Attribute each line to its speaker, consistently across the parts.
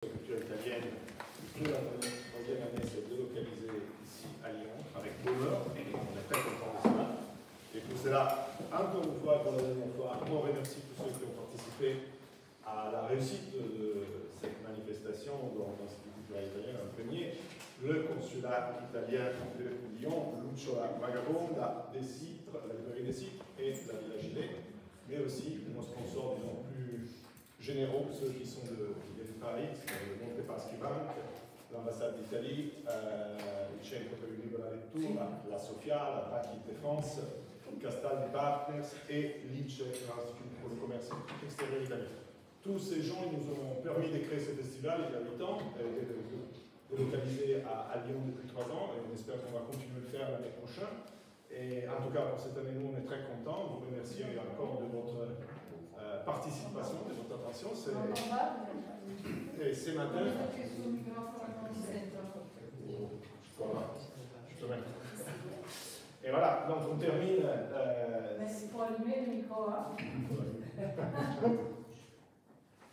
Speaker 1: culture italienne, nous la troisième année s'est délocalisée ici à Lyon avec bonheur, et on est très content de cela. Et pour cela, encore une fois, pour la dernière fois, on remercie tous ceux qui ont participé à la réussite de cette manifestation dans l'Institut culturel italien. En premier, le consulat italien de Lyon, Lucio Vagabonda, des Citres, la librairie des Citres et la Villa Gilet, mais aussi nos sponsors, disons, plus généraux, ceux qui sont qui viennent de Paris, le Monte Paschi Bank, l'ambassade d'Italie, il Centro per il Libro della Lettura, la Sofia, la Pacchi de France, Castaldi Partners et l'ICE, l'Institut pour le commerce extérieur italien. Tous ces gens ils nous ont permis de créer ce festival il y a 8 ans, délocalisé à Lyon depuis 3 ans, et on espère qu'on va continuer de le faire l'année prochaine. Et en tout cas, pour cette année, nous, on est très contents. Vous remercie encore de votre participation, de votre attention. Et ce matin... Voilà, justement. Et voilà, donc on termine...
Speaker 2: Merci pour allumer le micro.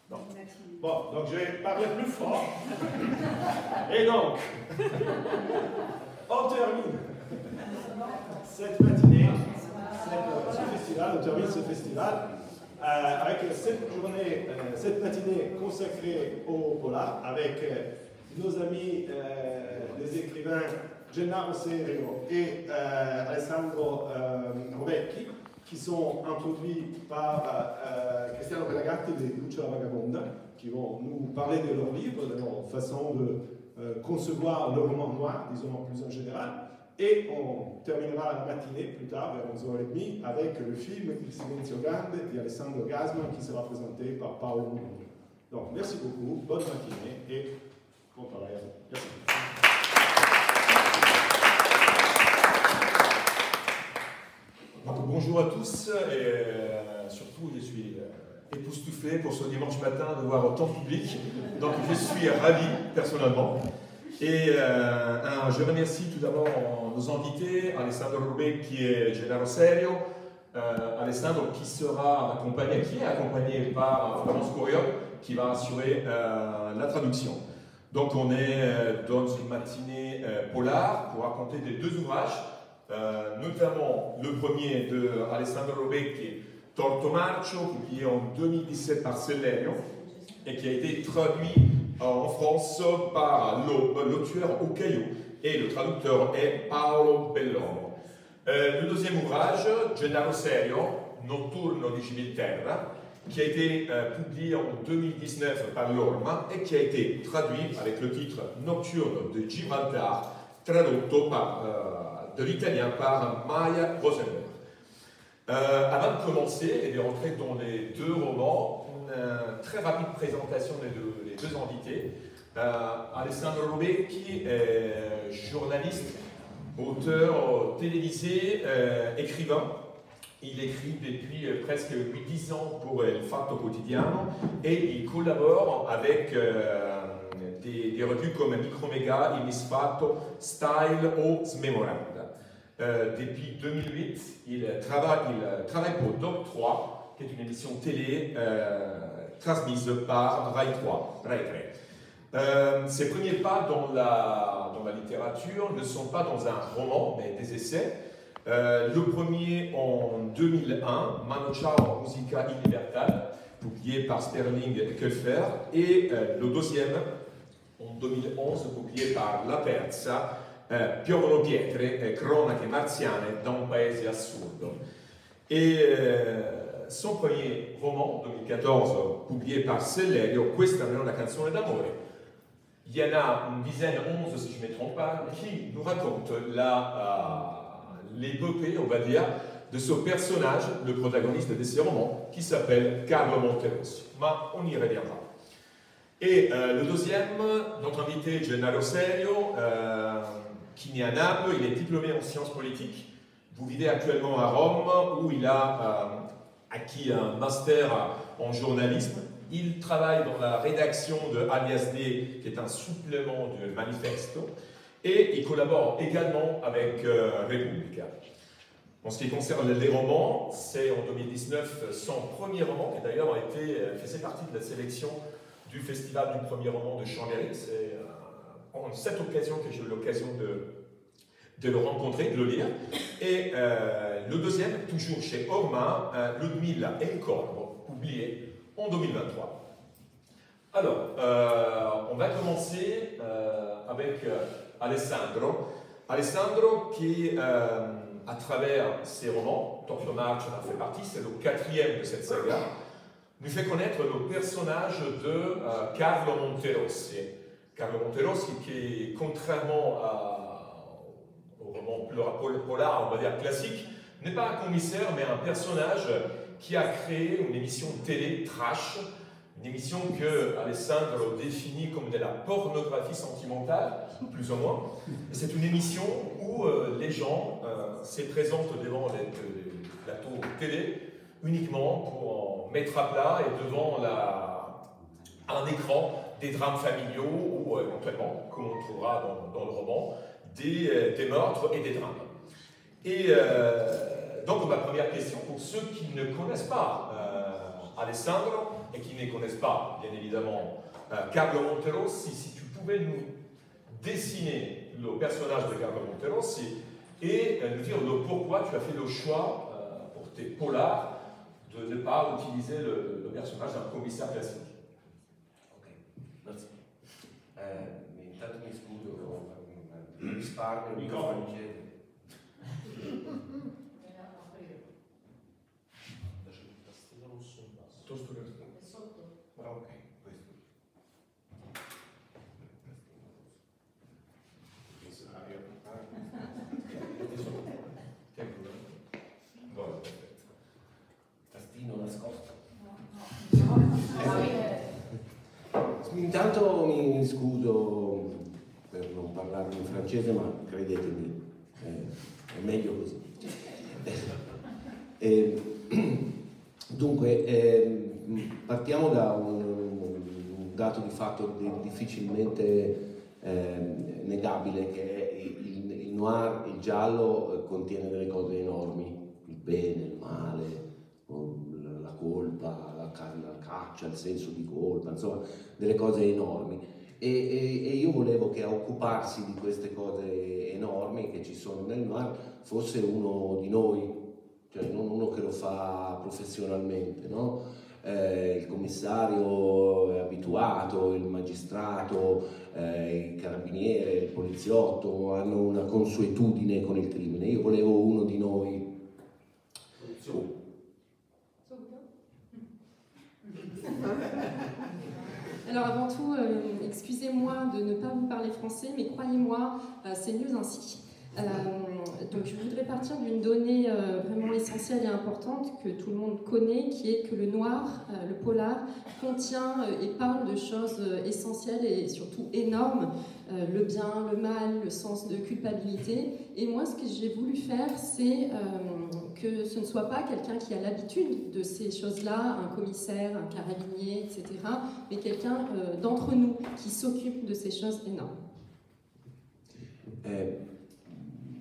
Speaker 1: Non. Bon, donc je vais parler plus fort. Et donc, on termine cette matinée, ce festival, on termine ce festival avec cette journée, cette matinée consacrée au polar, avec nos amis les écrivains Gennaro Serio et Alessandro Rovecchi, qui sont introduits par Cristiano Pelagatti de Lucio Vagabonda, qui vont nous parler de leur livre, de leur façon de concevoir le roman noir, disons plus en général. Et on terminera la matinée, plus tard, vers 11h30, avec le film Il Silenzio Grande de Alessandro Gasman, qui sera présenté par Paolo Mondo. Donc, merci beaucoup, bonne matinée et bon travail à vous. Merci.
Speaker 3: Donc, bonjour à tous, et surtout je suis époustouflé pour ce dimanche matin de voir autant de public, donc je suis ravi personnellement. Et je remercie tout d'abord nos invités, Alessandro Rovecchi et Gennaro Serio. Alessandro qui est accompagné par Florence Couriol qui va assurer la traduction. Donc on est dans une matinée polar pour raconter des deux ouvrages. Notamment le premier de Alessandro Rovecchi, Torto Marcio, publié en 2017 par Sellerio et qui a été traduit en France par l'auteur au Caillou et le traducteur est Paolo Bellomo. Le deuxième ouvrage, Gennaro Serio, Notturno di Gibilterra, qui a été publié en 2019 par l'Orma et qui a été traduit avec le titre Nocturno de Gibraltar, traduit de l'italien par Maya Rosenberg. Avant de commencer et de rentrer dans les deux romans, une très rapide présentation des deux invités. Alessandro Rovecchi est journaliste, auteur télévisé, écrivain. Il écrit depuis presque 10 ans pour Il Fatto Quotidiano et il collabore avec des revues comme Micromega, Il Misfatto, Style ou Smemoranda. Depuis 2008, il travaille pour Doc 3, qui est une émission télé transmise par Rai 3. Ses premiers pas dans la littérature ne sont pas dans un roman, mais des essais. Le premier en 2001, Mano Ciao Musica in Libertà, publié par Sterling Köhler, et le deuxième en 2011, publié par La Terza, Piovono pietre, cronache marziane da un paese assurdo. Et son premier roman, 2014, publié par Sellerio, Questa non è una canzone d'amore. Il y en a une dizaine, 11 si je ne me trompe pas, qui nous raconte l'épopée, on va dire, de ce personnage, le protagoniste de ces romans, qui s'appelle Carlo Monterossi. Mais on y reviendra. Et le deuxième, notre invité Gennaro Serio, qui naît à Naples, il est diplômé en sciences politiques. Vous vivez actuellement à Rome, où il a acquis un master en journalisme. Il travaille dans la rédaction de Alias D, qui est un supplément du Manifesto, et il collabore également avec Repubblica. En ce qui concerne les romans, c'est en 2019 son premier roman, qui d'ailleurs faisait partie de la sélection du festival du premier roman de Chambéry. C'est en cette occasion que j'ai eu l'occasion de le rencontrer, de le lire. Et le deuxième, toujours chez Orma, Ludmilla et le corps, publié en 2023. Alors, on va commencer avec Alessandro. Alessandro qui, à travers ses romans, Tokyo March en fait partie, c'est le 4e de cette saga, nous fait connaître le personnage de Carlo Monterossi. Carlo Monterossi qui, contrairement au roman polar, on va dire classique, n'est pas un commissaire, mais un personnage qui a créé une émission télé trash, une émission que Alessandro définit comme de la pornographie sentimentale, plus ou moins. C'est une émission où les gens se présentent devant les plateaux télé uniquement pour en mettre à plat et devant un écran des drames familiaux ou éventuellement, comme on trouvera dans le roman, des meurtres et des drames. Et donc ma première question, pour ceux qui ne connaissent pas Alessandro et qui ne connaissent pas, bien évidemment, Carlo Monterossi, si tu pouvais nous dessiner le personnage de Carlo Monterossi et nous dire pourquoi tu as fait le choix pour tes polars de ne pas utiliser le personnage d'un commissaire classique.
Speaker 4: Ok, merci. Intanto mi scuso, risparmio il microfono francese. Ok, questo. Tastino nascosto. Intanto mi scuso per non parlare in francese, ma credetemi, è meglio così. Dunque, partiamo da un dato di fatto difficilmente negabile, che è il noir, il giallo, contiene delle cose enormi, il bene, il male, la colpa, la caccia, il senso di colpa, insomma delle cose enormi. E io volevo che a occuparsi di queste cose enormi che ci sono nel noir fosse uno di noi, cioè non uno che lo fa professionalmente, no? Il commissario è abituato, il magistrato, il carabiniere, il poliziotto hanno una consuetudine con il crimine. Io volevo uno di noi.
Speaker 5: Alors avant tout, excusez-moi de ne pas vous parler français, mais croyez-moi, c'est mieux ainsi. Donc je voudrais partir d'une donnée vraiment essentielle et importante que tout le monde connaît, qui est que le noir, le polar, contient et parle de choses essentielles et surtout énormes, le bien, le mal, le sens de culpabilité. Et moi, ce que j'ai voulu faire, c'est que ce ne soit pas quelqu'un qui a l'habitude de ces choses-là, un commissaire, un carabinier, etc., mais quelqu'un d'entre nous qui s'occupe de ces choses énormes.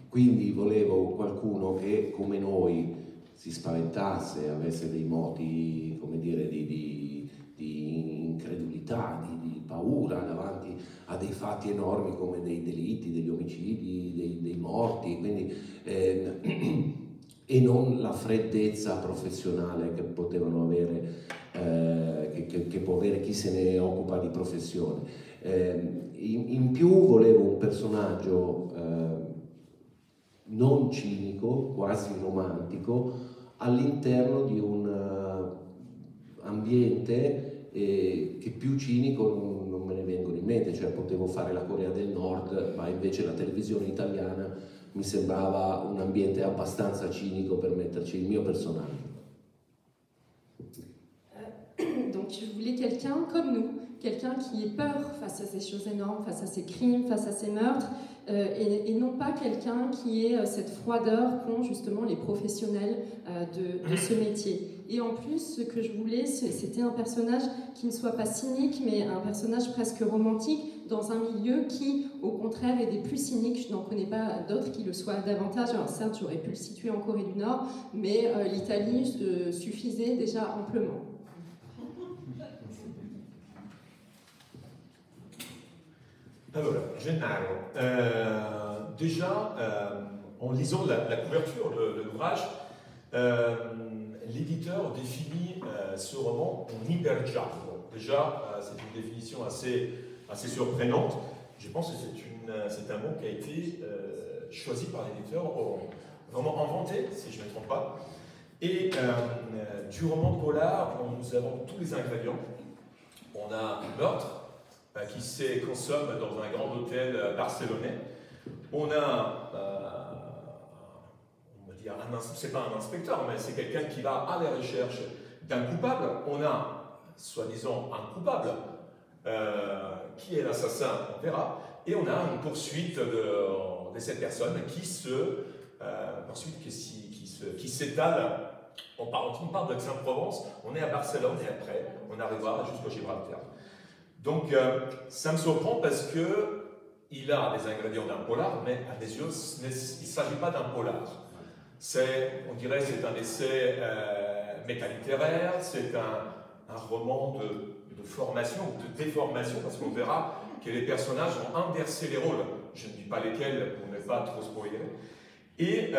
Speaker 4: Quindi volevo qualcuno che come noi si spaventasse, avesse dei moti, come dire, di incredulità, di paura davanti a dei fatti enormi come dei delitti, degli omicidi, dei morti, quindi, e non la freddezza professionale che potevano avere, che può avere chi se ne occupa di professione. In più volevo un personaggio non cinico, quasi romantico, all'interno di un ambiente che più cinico non me ne vengono in mente, cioè potevo fare la Corea del Nord, ma invece la televisione italiana mi sembrava un ambiente abbastanza cinico per metterci il mio personaggio.
Speaker 5: Donc je voulais quelqu'un comme nous, quelqu'un qui ait peur face à ces choses énormes, face à ces crimes, face à ces meurtres, et non pas quelqu'un qui ait cette froideur qu'ont justement les professionnels de ce métier. Et en plus, ce que je voulais, c'était un personnage qui ne soit pas cynique, mais un personnage presque romantique, dans un milieu qui, au contraire, est des plus cyniques. Je n'en connais pas d'autres qui le soient davantage. Alors certes, j'aurais pu le situer en Corée du Nord, mais l'Italie suffisait déjà amplement.
Speaker 3: Allora, Gennaro, déjà, en lisant la couverture de l'ouvrage, l'éditeur définit ce roman en hypergiallo. Déjà, c'est une définition assez surprenante. Je pense que c'est un mot qui a été choisi par l'éditeur, vraiment inventé, si je ne me trompe pas. Et du roman de polar, nous avons tous les ingrédients. On a un meurtre qui se consomme dans un grand hôtel barcelonais. On a, on va dire, c'est pas un inspecteur, mais c'est quelqu'un qui va à la recherche d'un coupable. On a, soi-disant, un coupable. Qui est l'assassin, on verra. Et on a une poursuite de cette personne qui s'étale. On parle d'Aix-en-Provence, on est à Barcelone et après, on arrivera jusqu'au Gibraltar. Donc, ça me surprend parce qu'il a les ingrédients d'un polar, mais à mes yeux, il ne s'agit pas d'un polar. On dirait que c'est un essai métalittéraire, c'est un roman de formation ou de déformation, parce qu'on verra que les personnages ont inversé les rôles. Je ne dis pas lesquels pour ne pas trop spoiler. Et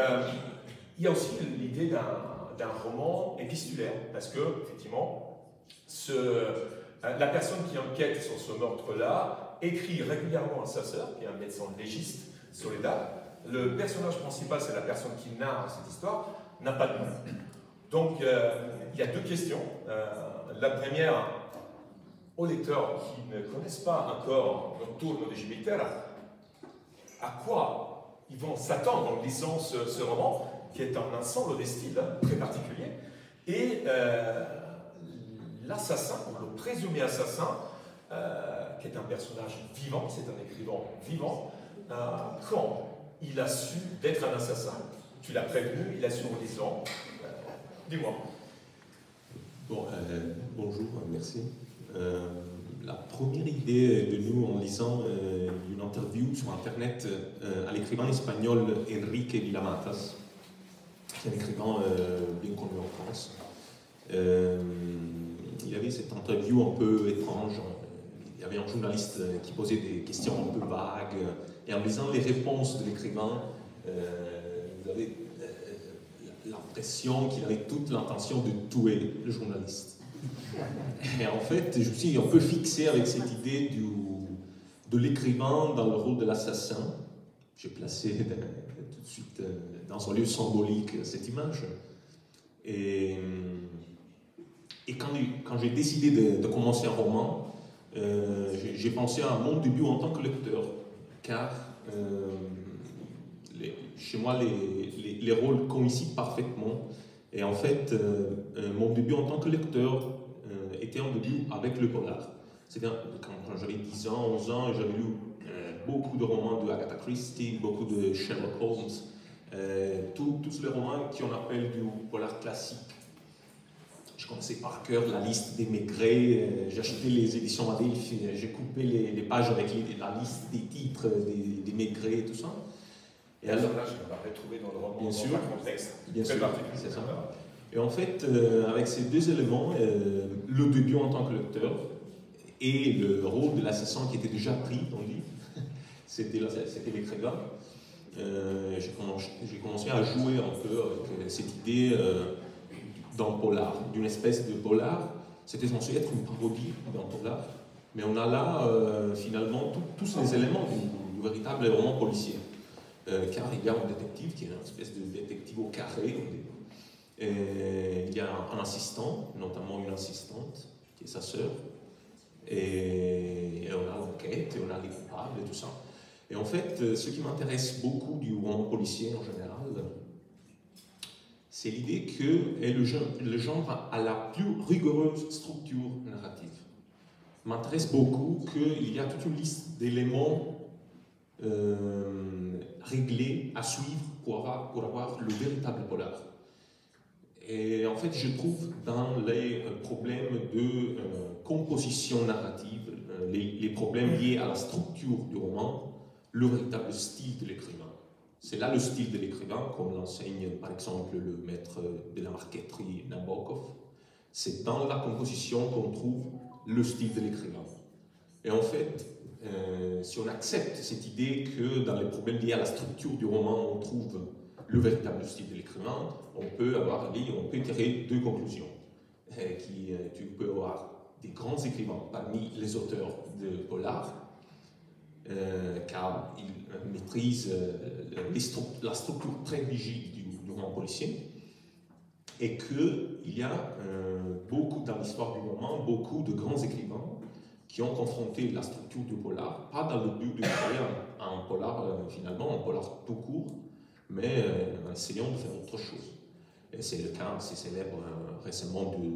Speaker 3: il y a aussi l'idée d'un roman épistulaire, parce que, effectivement, la personne qui enquête sur ce meurtre-là écrit régulièrement à sa sœur, qui est un médecin légiste, Soledad. Le personnage principal, c'est la personne qui narre cette histoire, n'a pas de nom. Donc, il y a deux questions. La première, aux lecteurs qui ne connaissent pas encore Notturno de Gibilterra, à quoi ils vont s'attendre en lisant ce roman, qui est un ensemble des styles très particulier, et l'assassin, ou le présumé assassin, qui est un personnage vivant, c'est un écrivain vivant, quand il a su d'être un assassin. Tu l'as prévenu, il a su en lisant. Dis-moi.
Speaker 6: Bon, bonjour, merci. La première idée de nous en lisant une interview sur Internet à l'écrivain espagnol Enrique Villamatas, qui est un écrivain bien connu en France. Il y avait cette interview un peu étrange. Il y avait un journaliste qui posait des questions un peu vagues. Et en lisant les réponses de l'écrivain, vous avez l'impression qu'il avait toute l'intention de tuer le journaliste. Et en fait, je me suis un peu fixé avec cette idée de l'écrivain dans le rôle de l'assassin. J'ai placé tout de suite dans un lieu symbolique cette image. Et quand j'ai décidé de commencer un roman, j'ai pensé à mon début en tant que lecteur. Car chez moi, les rôles coïncident parfaitement. Et en fait, mon début en tant que lecteur était un début avec le polar. C'est-à-dire, quand j'avais 10 ans, 11 ans, j'avais lu beaucoup de romans de Agatha Christie, beaucoup de Sherlock Holmes, tous les romans qu'on appelle du polar classique. Je connaissais par cœur la liste des Maigret, j'achetais les éditions Adelphi, j'ai coupé les pages avec la liste des titres des Maigret et tout ça.
Speaker 3: Et alors là, je l'avais trouvé dans le roman,
Speaker 6: bien
Speaker 3: dans
Speaker 6: sûr,
Speaker 3: un contexte
Speaker 6: bien
Speaker 3: très
Speaker 6: sûr,
Speaker 3: particulier.
Speaker 6: C'est ça. Et en fait, avec ces deux éléments, le début en tant que lecteur et le rôle de l'assassin qui était déjà pris dans le livre, c'était l'écrivain, j'ai commencé à jouer un peu avec cette idée d'un polar, d'une espèce de polar. C'était censé être une parodie d'un polar, mais on a là finalement tous les éléments du véritable roman policier. Car il y a un détective qui est une espèce de détective au carré. Et il y a un assistant, notamment une assistante, qui est sa sœur. Et on a l'enquête, et on a les coupables et tout ça. Et en fait, ce qui m'intéresse beaucoup du roman policier en général, c'est l'idée que le genre a la plus rigoureuse structure narrative. M'intéresse beaucoup qu'il y a toute une liste d'éléments réglés à suivre pour avoir le véritable polar. Et en fait, je trouve dans les problèmes de composition narrative, les problèmes liés à la structure du roman, le véritable style de l'écrivain. C'est là le style de l'écrivain, comme l'enseigne par exemple le maître de la marqueterie Nabokov. C'est dans la composition qu'on trouve le style de l'écrivain. Et en fait, si on accepte cette idée que dans les problèmes liés à la structure du roman, on trouve le véritable style de l'écrivain, on peut tirer deux conclusions. Tu peux avoir des grands écrivains parmi les auteurs de polar, car ils maîtrisent la structure très rigide du roman policier, et qu'il y a beaucoup, dans l'histoire du roman, beaucoup de grands écrivains qui ont confronté la structure du polar, pas dans le but de créer un polar, finalement, un polar tout court, mais en essayant de faire autre chose. Et c'est le cas assez célèbre récemment du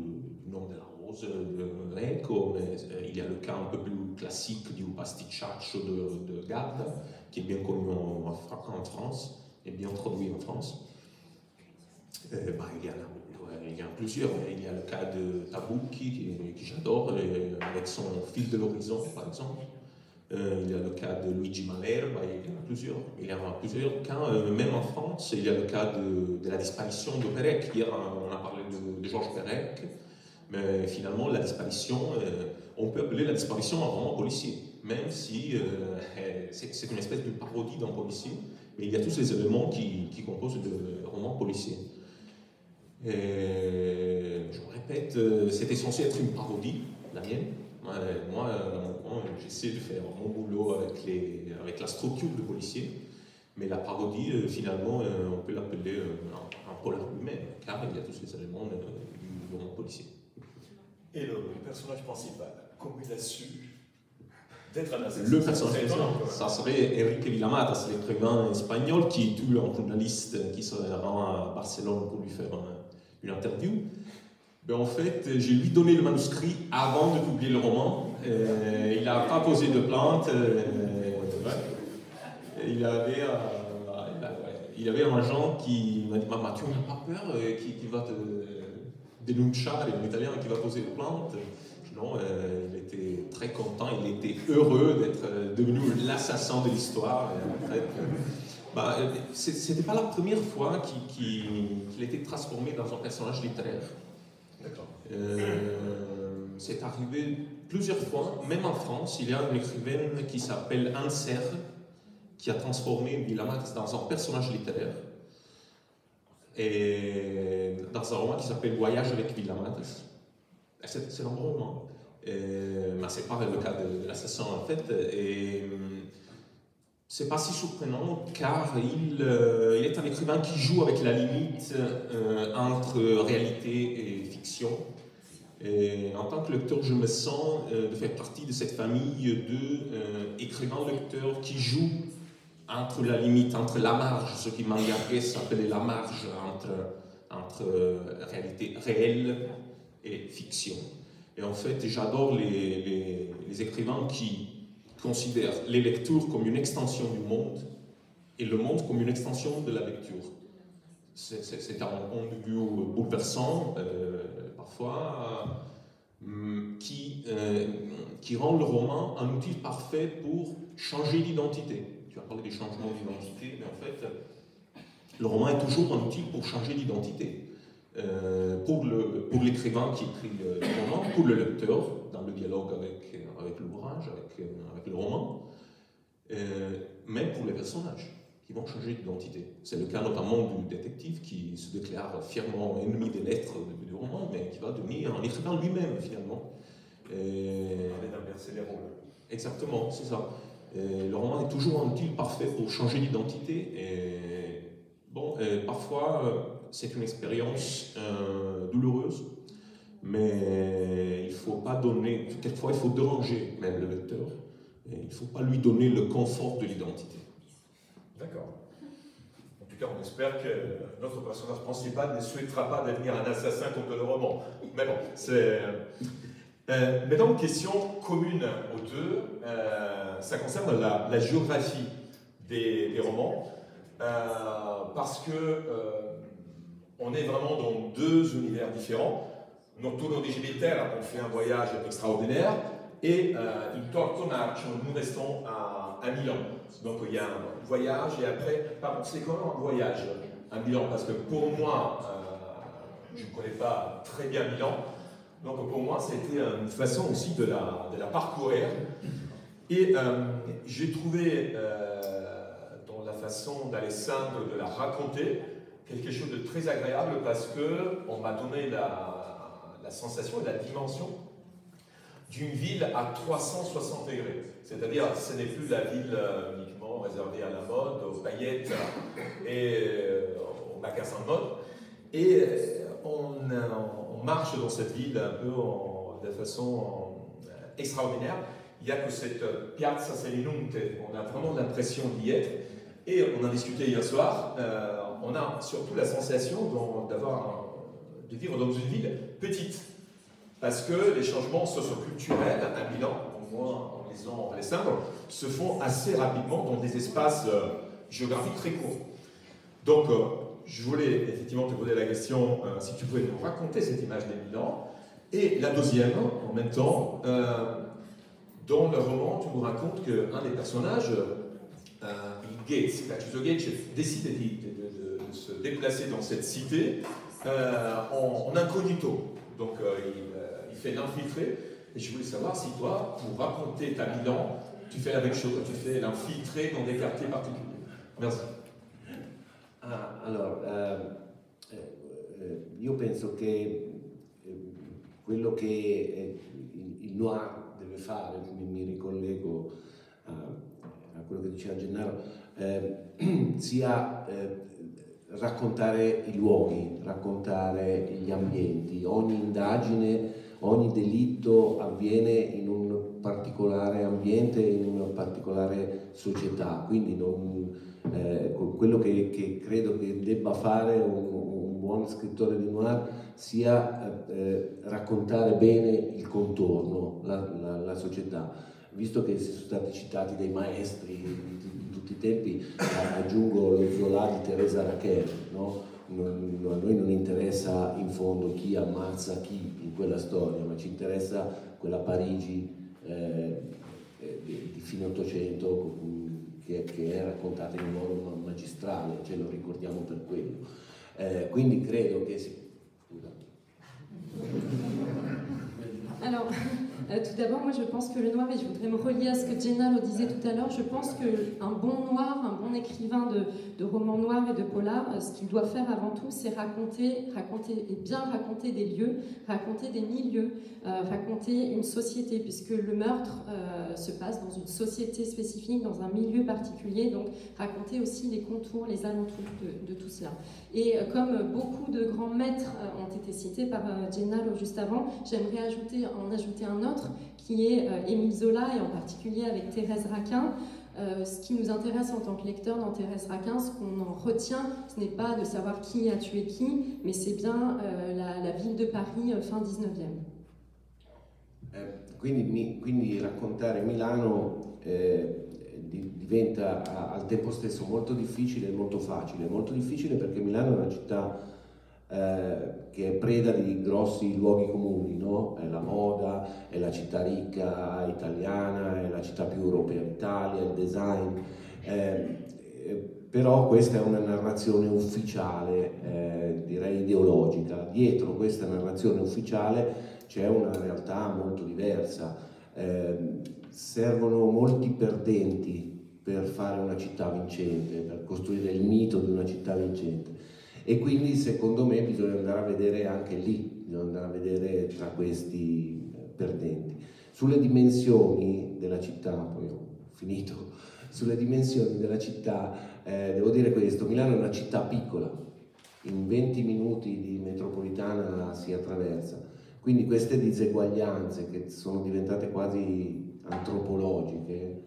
Speaker 6: Nom de la Rose de Reco, mais il y a le cas un peu plus classique du pasticciaccio de Gadda, qui est bien connu en France, et bien traduit en France. Il y en a plusieurs. Il y a le cas de Tabucchi, qui j'adore, avec son Fil de l'horizon, par exemple. Il y a le cas de Luigi Malerba, il y en a plusieurs. Il y en a plusieurs cas, même en France, il y a le cas de la disparition de Perec. Hier, on a parlé de Georges Perec, mais finalement, la disparition, on peut appeler la disparition un roman policier, même si c'est une espèce de parodie d'un policier, mais il y a tous les éléments qui composent le roman policier. Et, je me répète, c'était censé être une parodie, la mienne. Moi, j'essaie de faire mon boulot avec la structure de policier, mais la parodie, finalement, on peut l'appeler un polar lui-même, car il y a tous les éléments du roman policier.
Speaker 3: Et le personnage principal, comment il a su d'être un assassin?
Speaker 6: Le personnage principal, ça serait Enrique Villamatas, l'écrivain espagnol qui tue un journaliste qui se rend à Barcelone pour lui faire une interview. Ben en fait, j'ai lui donné le manuscrit avant de publier le roman. Il n'a pas posé de plainte. Il avait un agent qui m'a dit Mathieu, on n'a pas peur qui va te denunciare, en italien, qui va poser de plainte. Non, il était très content, il était heureux d'être devenu l'assassin de l'histoire. En fait, c'était pas la première fois qu'il était transformé dans un personnage littéraire.
Speaker 3: D'accord.
Speaker 6: C'est arrivé plusieurs fois, même en France, il y a une écrivaine qui s'appelle Anne Serre, qui a transformé Villamatas dans un personnage littéraire, et dans un roman qui s'appelle Voyage avec Villamatas. C'est un bon roman, mais c'est pas le cas de l'assassin en fait. Et c'est pas si surprenant car il est un écrivain qui joue avec la limite entre réalité et fiction. Et en tant que lecteur, je me sens de faire partie de cette famille d'écrivains-lecteurs qui jouent entre la limite, entre la marge, ce qui Mangarès s'appelait la marge entre réalité réelle et fiction. Et en fait, j'adore les écrivains qui considèrent les lectures comme une extension du monde et le monde comme une extension de la lecture. C'est un point de vue bouleversant, parfois, qui rend le roman un outil parfait pour changer d'identité. Tu as parlé des changements d'identité, mais en fait, le roman est toujours un outil pour changer d'identité. Pour l'écrivain qui écrit le roman, pour le lecteur, dans le dialogue avec l'ouvrage, avec le roman, même pour les personnages qui vont changer d'identité. C'est le cas notamment du détective qui se déclare fièrement ennemi des lettres du roman, mais qui va devenir un écrivain lui-même finalement.
Speaker 3: D'inverser les rôles.
Speaker 6: Exactement, c'est ça. Le roman est toujours un outil parfait pour changer d'identité. Parfois, c'est une expérience douloureuse, mais il ne faut pas donner, quelquefois il faut déranger même le lecteur, et il ne faut pas lui donner le confort de l'identité.
Speaker 3: D'accord. En tout cas, on espère que notre personnage principal ne souhaitera pas devenir un assassin comme dans le roman. Mais bon, c'est... Maintenant, une question commune aux deux, ça concerne la géographie des romans, parce que on est vraiment dans deux univers différents. Notturno di Gibitera, on fait un voyage extraordinaire, et in Tortonaccio, nous restons à Milan. Donc il y a un voyage, et après, c'est quand même un voyage à Milan, parce que pour moi, je ne connais pas très bien Milan, donc pour moi, c'était une façon aussi de la parcourir. Et j'ai trouvé dans la façon d'Alessandro de la raconter quelque chose de très agréable parce qu'on m'a donné la sensation et la dimension d'une ville à 360 degrés. C'est-à-dire, ce n'est plus la ville uniquement réservée à la mode, aux paillettes et aux magasins de mode. Et on marche dans cette ville un peu de façon extraordinaire. Il n'y a que cette Piazza Selinunte, on a vraiment l'impression d'y être. Et on a discuté hier soir, on a surtout la sensation de vivre dans une ville petite. Parce que les changements socioculturels à Milan, au moins en lisant Alessandro, se font assez rapidement dans des espaces géographiques très courts. Donc, je voulais effectivement te poser la question si tu pouvais nous raconter cette image de Milan. Et la deuxième, en même temps, dans le roman, tu nous racontes qu'un des personnages, Gates, décide de se déplacer dans cette cité en incognito. Donc, il fait l'infiltré. Et je voulais savoir si toi, pour raconter ta Milan, tu fais la même chose, tu fais l'infiltré dans des quartiers particuliers. Merci.
Speaker 4: Allora, io penso che quello che il noir deve fare, mi ricollego a quello che diceva Gennaro, sia raccontare i luoghi, raccontare gli ambienti. Ogni indagine, ogni delitto avviene in un particolare ambiente, in una particolare società, quindi quello che credo che debba fare un buon scrittore di noir sia raccontare bene il contorno, la società. Visto che si sono stati citati dei maestri di tutti i tempi, aggiungo lo Zola di Teresa Raquel, no? A noi non interessa in fondo chi ammazza chi in quella storia, ma ci interessa quella Parigi di fine Ottocento che è raccontata in un modo magistrale, ce lo ricordiamo per quello. Quindi credo che si...
Speaker 5: Alors, tout d'abord, moi je pense que le noir, et je voudrais me relier à ce que Gennaro disait tout à l'heure, je pense qu'un bon noir, un bon écrivain de romans noirs et de polars, ce qu'il doit faire avant tout, c'est raconter et bien raconter des lieux, raconter des milieux, raconter une société, puisque le meurtre se passe dans une société spécifique, dans un milieu particulier, donc raconter aussi les contours, les alentours de tout cela. Et comme beaucoup de grands maîtres ont été cités par Gennaro juste avant, j'aimerais en ajouter un autre qui est Émile Zola, et en particulier avec Thérèse Raquin. Ce qui nous intéresse en tant que lecteur dans Thérèse Raquin, ce qu'on en retient, ce n'est pas de savoir qui a tué qui, mais c'est bien la ville de Paris fin 19e.
Speaker 4: Quindi raccontare Milano diventa al tempo stesso molto difficile e molto facile. Molto difficile perché Milano è una città che è preda di grossi luoghi comuni, no? È la moda, è la città ricca italiana, è la città più europea d'Italia, il design, però questa è una narrazione ufficiale, direi ideologica. Dietro questa narrazione ufficiale c'è una realtà molto diversa, servono molti perdenti per fare una città vincente, per costruire il mito di una città vincente. E quindi secondo me bisogna andare a vedere anche lì, bisogna andare a vedere tra questi perdenti. Sulle dimensioni della città, poi ho finito, sulle dimensioni della città devo dire questo: Milano è una città piccola, in 20 minuti di metropolitana si attraversa, quindi queste diseguaglianze che sono diventate quasi antropologiche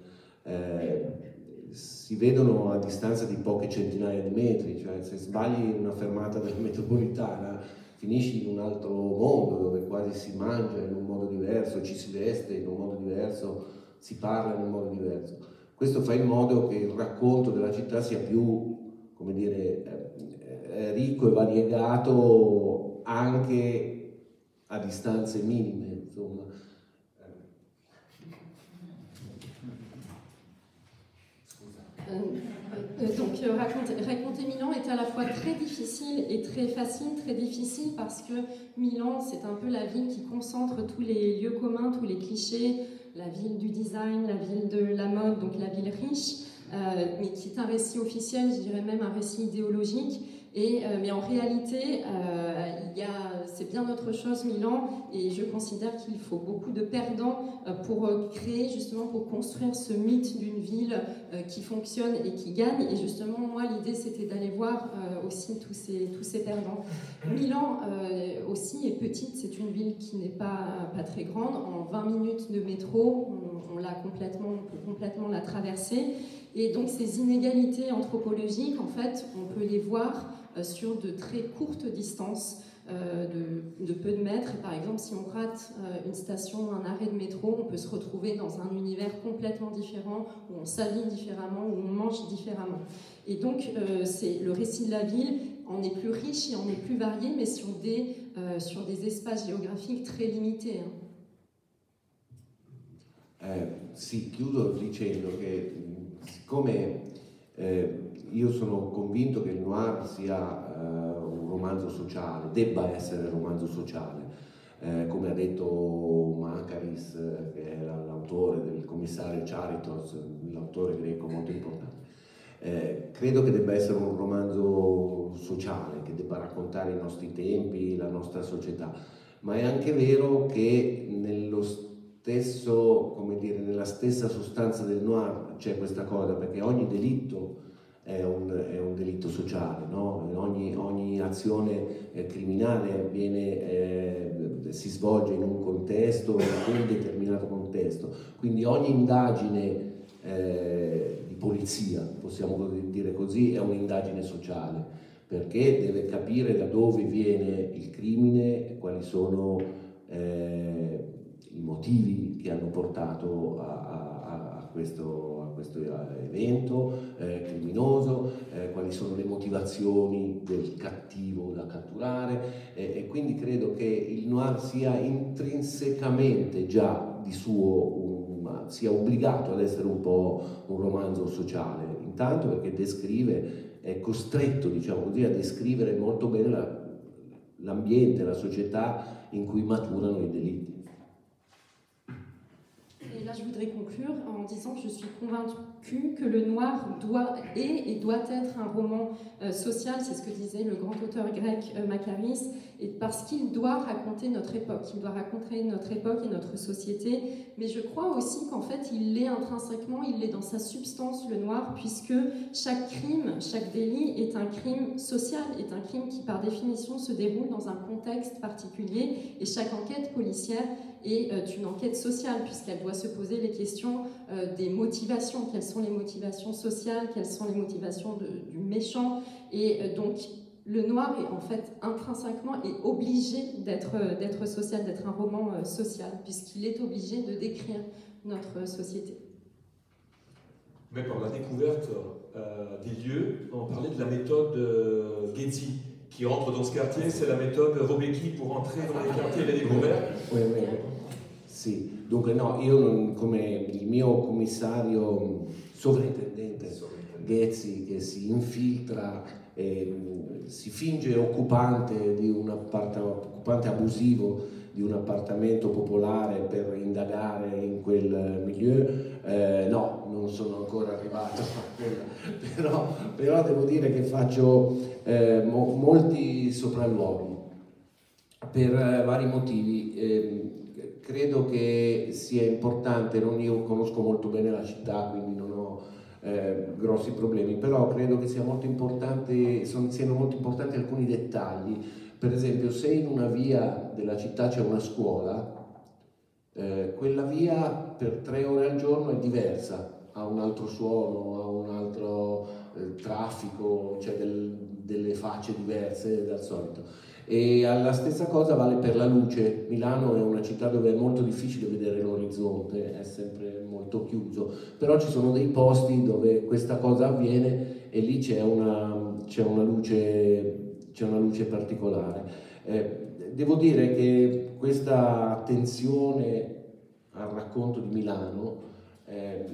Speaker 4: si vedono a distanza di poche centinaia di metri, cioè se sbagli una fermata della metropolitana finisci in un altro mondo dove quasi si mangia in un modo diverso, ci si veste in un modo diverso, si parla in un modo diverso. Questo fa in modo che il racconto della città sia più, come dire, ricco e variegato anche a distanze minime, insomma.
Speaker 5: Donc raconter Milan est à la fois très difficile et très facile. Très difficile parce que Milan, c'est un peu la ville qui concentre tous les lieux communs, tous les clichés, la ville du design, la ville de la mode, donc la ville riche, mais qui est un récit officiel, je dirais même un récit idéologique. Mais en réalité, c'est bien autre chose, Milan, et je considère qu'il faut beaucoup de perdants pour créer, justement, pour construire ce mythe d'une ville qui fonctionne et qui gagne. Et justement, moi, l'idée, c'était d'aller voir aussi tous ces perdants. Milan aussi est petite, c'est une ville qui n'est pas très grande. En 20 minutes de métro, on peut complètement la traverser. Et donc, ces inégalités anthropologiques, en fait, on peut les voir sur de très courtes distances, de peu de mètres. Et par exemple, si on rate une station, un arrêt de métro, on peut se retrouver dans un univers complètement différent, où on s'habille différemment, où on mange différemment. Et donc, c'est le récit de la ville, on est plus riche et on est plus varié, mais sur des espaces géographiques très limités.
Speaker 4: Sì, chiudo dicendo che siccome io sono convinto che il noir sia un romanzo sociale, debba essere un romanzo sociale, come ha detto Makaris, che era l'autore del commissario Charitos, l'autore greco molto importante. Credo che debba essere un romanzo sociale, che debba raccontare i nostri tempi, la nostra società, ma è anche vero che nello stesso, come dire, nella stessa sostanza del noir c'è questa cosa, perché ogni delitto è un delitto sociale, no? Ogni azione criminale si svolge in un contesto, in un determinato contesto, quindi ogni indagine di polizia, possiamo dire così, è un'indagine sociale, perché deve capire da dove viene il crimine e quali sono i motivi che hanno portato a questo evento criminoso, quali sono le motivazioni del cattivo da catturare, e quindi credo che il noir sia intrinsecamente già di suo sia obbligato ad essere un po' un romanzo sociale, intanto perché è costretto, diciamo così, a descrivere molto bene l'ambiente, la società in cui maturano i delitti.
Speaker 5: Et là, je voudrais conclure en disant que je suis convaincue que le noir doit être un roman social, c'est ce que disait le grand auteur grec Makaris, et parce qu'il doit raconter notre époque, il doit raconter notre époque et notre société, mais je crois aussi qu'en fait, il l'est intrinsèquement, il l'est dans sa substance, le noir, puisque chaque crime, chaque délit est un crime social, est un crime qui par définition se déroule dans un contexte particulier, et chaque enquête policière est une enquête sociale, puisqu'elle doit se poser les questions des motivations. Quelles sont les motivations sociales? Quelles sont les motivations du méchant? Et donc, le noir est en fait intrinsèquement obligé d'être social, d'être un roman social, puisqu'il est obligé de décrire notre société.
Speaker 3: Mais pour la découverte des lieux, on parlait de la méthode Ghezzi, qui rentre dans ce quartier, c'est la méthode Robecchi pour entrer dans les quartiers e le découvertes.
Speaker 4: Sì, dunque no, io come il mio commissario sovrintendente Ghezzi, che si infiltra e si finge occupante abusivo di un appartamento popolare per indagare in quel milieu, no, non sono ancora arrivato a quella, però devo dire che faccio molti sopralluoghi per vari motivi. Credo che sia importante, io conosco molto bene la città, quindi non ho grossi problemi, però credo che siano molto importanti alcuni dettagli. Per esempio, se in una via della città c'è una scuola, quella via per 3 ore al giorno è diversa, ha un altro suono, ha un altro traffico, c'è delle facce diverse dal solito. E la stessa cosa vale per la luce. Milano è una città dove è molto difficile vedere l'orizzonte, è sempre molto chiuso, però ci sono dei posti dove questa cosa avviene e lì c'è una luce particolare. Devo dire che questa attenzione al racconto di Milano è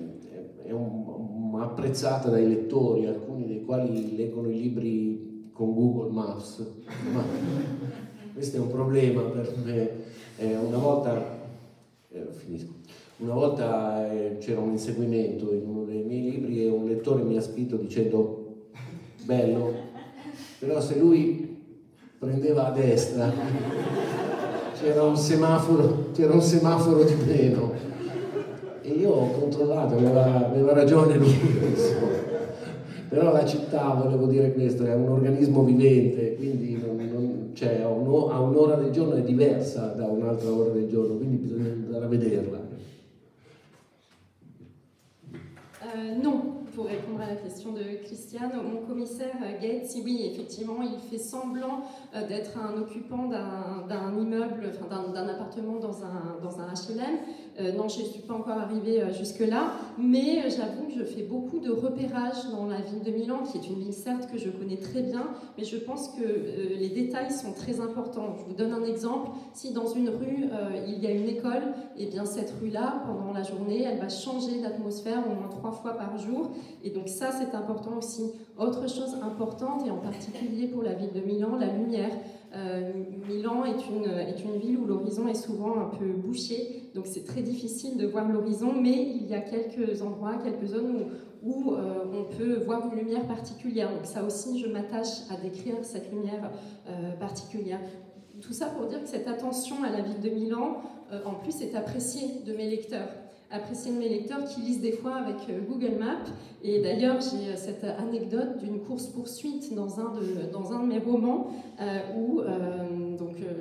Speaker 4: apprezzata dai lettori, alcuni dei quali leggono i libri con Google Maps, ma questo è un problema per me. Una Una volta c'era un inseguimento in uno dei miei libri e un lettore mi ha scritto dicendo bello, però se lui prendeva a destra c'era un semaforo di meno e io ho controllato, aveva ragione lui, però la città, volevo dire questo, è un organismo vivente, quindi cioè, a un'ora del giorno è diversa da un'altra ora del giorno, quindi bisogna andare a vederla.
Speaker 5: Non, pour répondre à la question de Christiane, mon commissaire Gates, oui, effectivement, il fait semblant d'être un occupant d'un immeuble, enfin d'un appartement dans un HLM. Non, je ne suis pas encore arrivée jusque-là, mais j'avoue que je fais beaucoup de repérage dans la ville de Milan, qui est une ville certes que je connais très bien, mais je pense que les détails sont très importants. Je vous donne un exemple. Si dans une rue, il y a une école, et bien cette rue-là, pendant la journée, elle va changer d'atmosphère au moins 3 fois par jour. Et donc ça, c'est important aussi. Autre chose importante, et en particulier pour la ville de Milan, la lumière. Milan est une ville où l'horizon est souvent un peu bouché, donc c'est très difficile de voir l'horizon, mais il y a quelques endroits, quelques zones où on peut voir une lumière particulière. Donc ça aussi, je m'attache à décrire cette lumière particulière. Tout ça pour dire que cette attention à la ville de Milan, en plus, est appréciée de mes lecteurs. Appréciée de mes lecteurs qui lisent des fois avec Google Maps. Et d'ailleurs, j'ai cette anecdote d'une course-poursuite dans un de mes romans où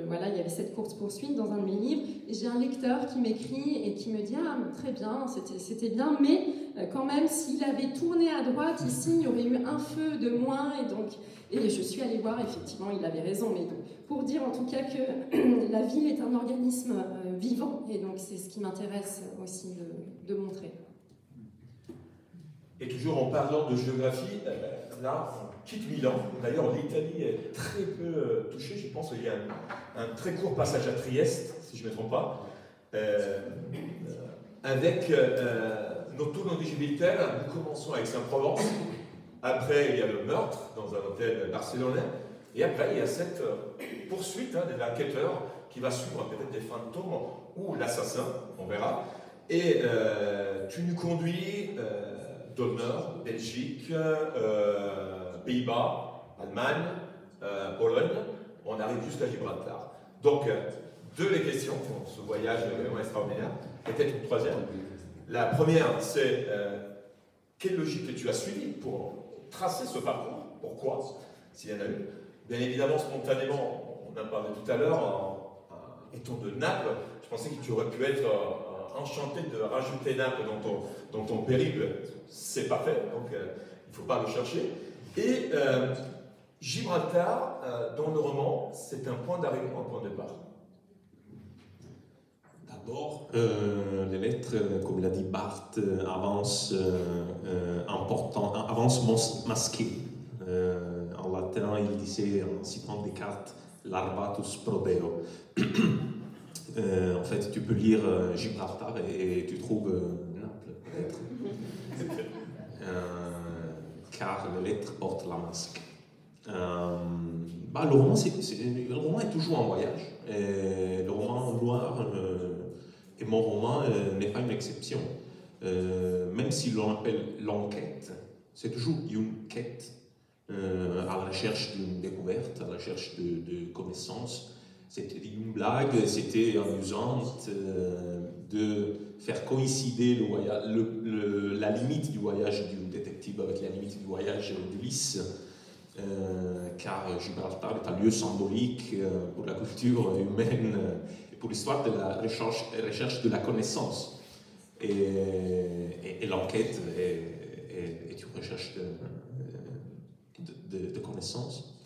Speaker 5: voilà, il y avait cette course-poursuite dans un de mes livres. Et j'ai un lecteur qui m'écrit et qui me dit « Ah, très bien, c'était bien, mais quand même, s'il avait tourné à droite, ici, il y aurait eu un feu de moins. » Et je suis allée voir, effectivement, il avait raison. Mais donc, pour dire en tout cas que la ville est un organisme vivant. Et donc, c'est ce qui m'intéresse aussi de montrer.
Speaker 3: Et toujours en parlant de géographie, là, on quitte Milan. D'ailleurs, l'Italie est très peu touchée. Je pense qu'il y a un très court passage à Trieste, si je ne me trompe pas, avec Notturno di Gibilterra. Nous commençons avec Aix-en-Provence. Après, il y a le meurtre dans un hôtel barcelonais. Et après, il y a cette poursuite des enquêteurs qui va suivre peut-être des fantômes ou l'assassin, on verra. Et tu nous conduis dans le nord, Belgique, Pays-Bas, Allemagne, Pologne. On arrive jusqu'à Gibraltar. Donc, deux les questions pour ce voyage vraiment extraordinaire. Peut-être une troisième. La première, c'est quelle logique que tu as suivie pour tracer ce parcours? Pourquoi, s'il y en a une? Bien évidemment, spontanément, on en a parlé tout à l'heure, étant de Naples, je pensais que tu aurais pu être enchanté de rajouter Naples dans ton périple. C'est parfait, donc il ne faut pas le chercher. Et Gibraltar, dans le roman, c'est un point d'arrivée, un point de départ.
Speaker 6: D'abord, les lettres, comme l'a dit Barthes, avancent masquées. En latin, il disait, en citant Descartes, Larbatus Prodeo. En fait, tu peux lire Gibraltar et tu trouves Naples, peut-être. Car les lettres portent la masque. Le roman est toujours un voyage. Et le roman noir et mon roman n'est pas une exception. Même si l'on appelle l'enquête, c'est toujours une quête à la recherche d'une découverte, à la recherche de connaissances. C'était une blague, c'était amusante de faire coïncider la limite du voyage du détective avec la limite du voyage d'Ulysse, car Gibraltar est un lieu symbolique pour la culture humaine et pour l'histoire de la recherche de la connaissance. Et l'enquête est une recherche de connaissances.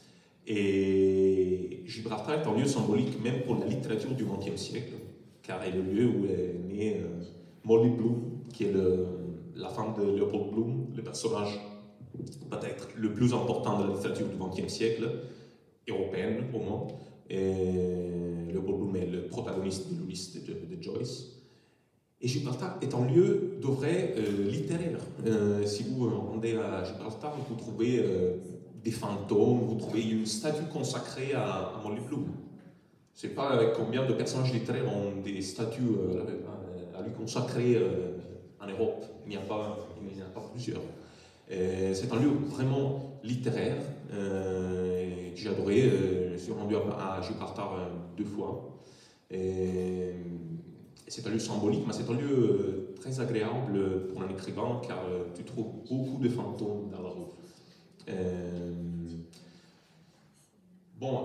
Speaker 6: Et Gibraltar est un lieu symbolique même pour la littérature du XXe siècle, car c'est le lieu où est née Molly Bloom, qui est la femme de Leopold Bloom, le personnage peut-être le plus important de la littérature du XXe siècle, européenne au moins. Et Leopold Bloom est le protagoniste de l'Ulysse de Joyce. Et Gibraltar est un lieu de vrai littéraire. Si vous rendez à Gibraltar, vous trouvez des fantômes, vous trouvez une statue consacrée à Molly Bloom. Je ne sais pas avec combien de personnages littéraires ont des statues à lui consacrer en Europe. Il n'y en a pas plusieurs. C'est un lieu vraiment littéraire que j'ai adoré. Je suis rendu à Gibraltar 2 fois. C'est un lieu symbolique, mais c'est un lieu très agréable pour un écrivain car tu trouves beaucoup de fantômes dans la rue. Bon,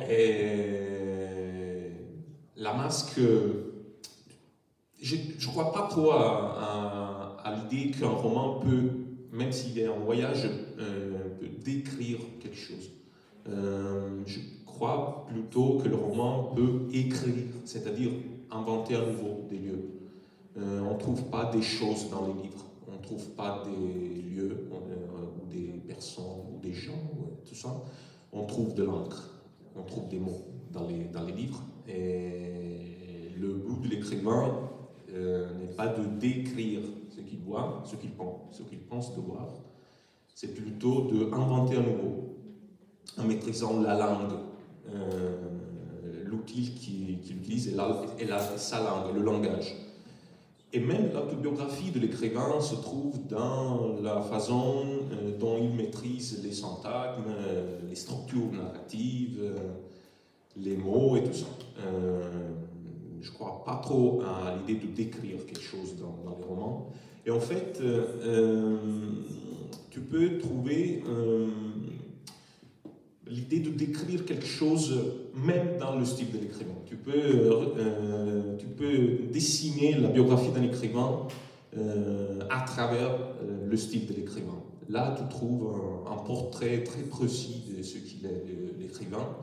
Speaker 6: la masque, je ne crois pas trop à l'idée qu'un roman peut, même s'il est en voyage, peut décrire quelque chose. Je crois plutôt que le roman peut écrire, c'est-à-dire inventer à nouveau des lieux. On ne trouve pas des choses dans les livres, on ne trouve pas des lieux ou des personnes ou des gens, tout ça. On trouve de l'encre, on trouve des mots dans les livres. Et le but de l'écrivain n'est pas de décrire ce qu'il voit, ce qu'il pense de voir. C'est plutôt d'inventer à nouveau, en maîtrisant la langue, l'outil qu'il utilise et sa langue, le langage. Et même l'autobiographie de l'écrivain se trouve dans la façon dont il maîtrise les syntagmes, les structures narratives, les mots et tout ça. Je ne crois pas trop à l'idée de décrire quelque chose dans les romans. Et en fait, tu peux trouver l'idée de décrire quelque chose même dans le style de l'écrivain. Tu peux dessiner la biographie d'un écrivain à travers le style de l'écrivain. Là, tu trouves un portrait très précis de ce qu'il est, l'écrivain.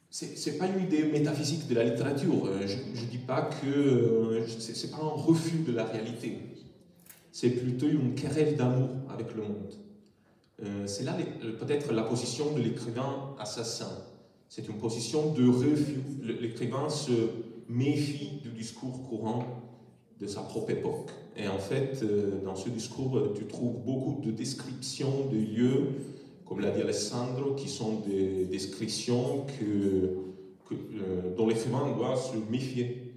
Speaker 6: C'est pas une idée métaphysique de la littérature. Je dis pas que c'est pas un refus de la réalité. C'est plutôt une querelle d'amour avec le monde. C'est là peut-être la position de l'écrivain assassin. C'est une position de refus. L'écrivain se méfie du discours courant de sa propre époque. Et en fait, dans ce discours, tu trouves beaucoup de descriptions de lieux, comme l'a dit Alessandro, qui sont des descriptions dont l'écrivain doit se méfier.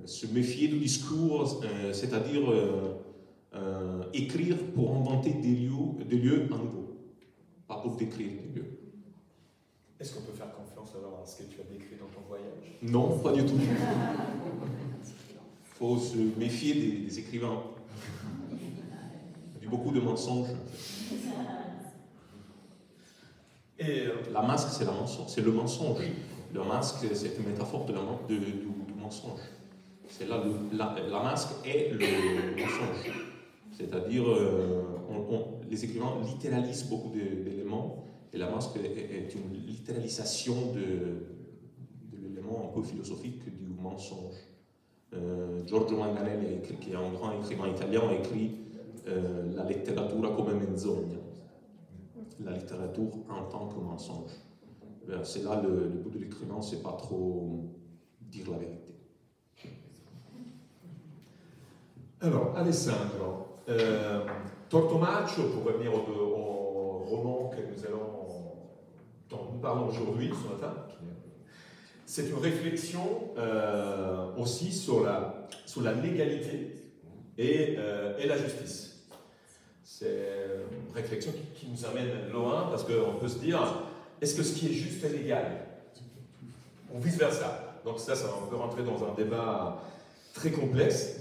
Speaker 6: Se méfier du discours, c'est-à-dire écrire pour inventer des lieux à nouveau, pas pour décrire des lieux.
Speaker 3: Est-ce qu'on peut faire confiance alors à ce que tu as décrit dans ton voyage?
Speaker 6: Non, pas du tout. Il faut se méfier des écrivains. Il y a beaucoup de mensonges.
Speaker 3: Et
Speaker 6: la masque, c'est le mensonge. Le masque, c'est une métaphore du mensonge. C'est là la masque est le mensonge. C'est-à-dire, les écrivains littéralisent beaucoup d'éléments, et la masque est une littéralisation de l'élément un peu philosophique du mensonge. Giorgio Manganelli, qui est un grand écrivain italien, a écrit La letteratura come menzogna, la littérature en tant que mensonge. C'est là le but de l'écrivain, c'est pas trop dire la vérité.
Speaker 3: alors, Alessandro, Tortomaccio, pour revenir au roman dont nous parlons aujourd'hui, ce matin, c'est une réflexion aussi sur la légalité et la justice. C'est une réflexion qui nous amène loin, parce qu'on peut se dire, est-ce que ce qui est juste est légal? Ou vice-versa. Donc ça on peut rentrer dans un débat très complexe.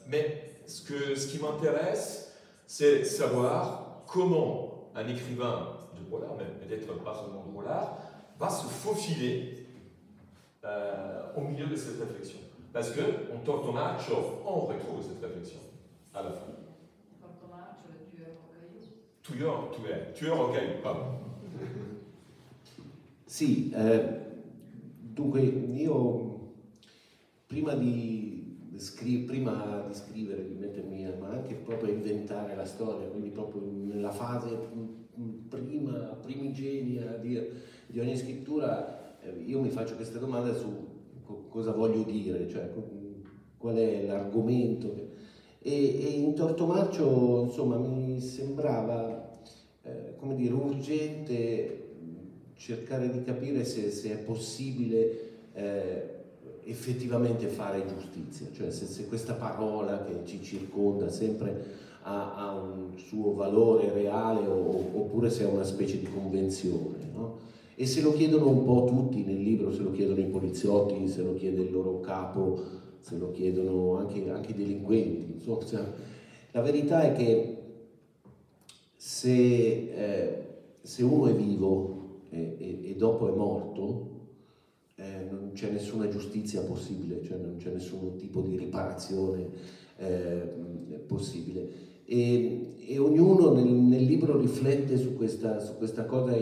Speaker 3: Mais ce qui m'intéresse, c'est savoir comment un écrivain de polar, même peut-être pas seulement de polar, va se faufiler au milieu de cette réflexion. Parce qu'en Tortomaccio, on retrouve cette réflexion à la fin.
Speaker 2: Tortomaccio, le tueur au caillou.
Speaker 3: Tueur au caillou, pardon.
Speaker 4: Sì, dunque io prima di scrivere, di mettermi, ma anche proprio a inventare la storia, quindi proprio nella fase primigenia di ogni scrittura, io mi faccio questa domanda su cosa voglio dire, cioè qual è l'argomento. E in Tortomaccio, insomma, mi sembrava, come dire, urgente cercare di capire se è possibile effettivamente fare giustizia, cioè se questa parola che ci circonda sempre ha un suo valore reale oppure se è una specie di convenzione, no? E se lo chiedono un po' tutti nel libro, se lo chiedono i poliziotti, se lo chiede il loro capo, se lo chiedono anche i delinquenti, insomma, la verità è che se uno è vivo e dopo è morto, non c'è nessuna giustizia possibile, cioè non c'è nessun tipo di riparazione possibile. E ognuno nel libro riflette su questa cosa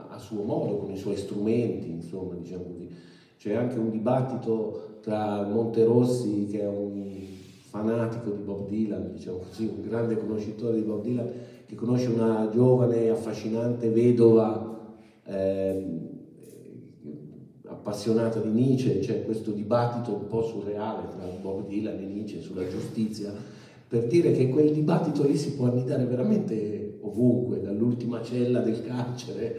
Speaker 4: a suo modo, con i suoi strumenti, insomma, diciamo così. C'è anche un dibattito tra Monterossi, che è un fanatico di Bob Dylan, diciamo così, un grande conoscitore di Bob Dylan, che conosce una giovane, affascinante vedova appassionata di Nietzsche. C'è questo dibattito un po' surreale tra Bob Dylan e Nietzsche sulla giustizia, per dire che quel dibattito lì si può annidare veramente ovunque, dall'ultima cella del carcere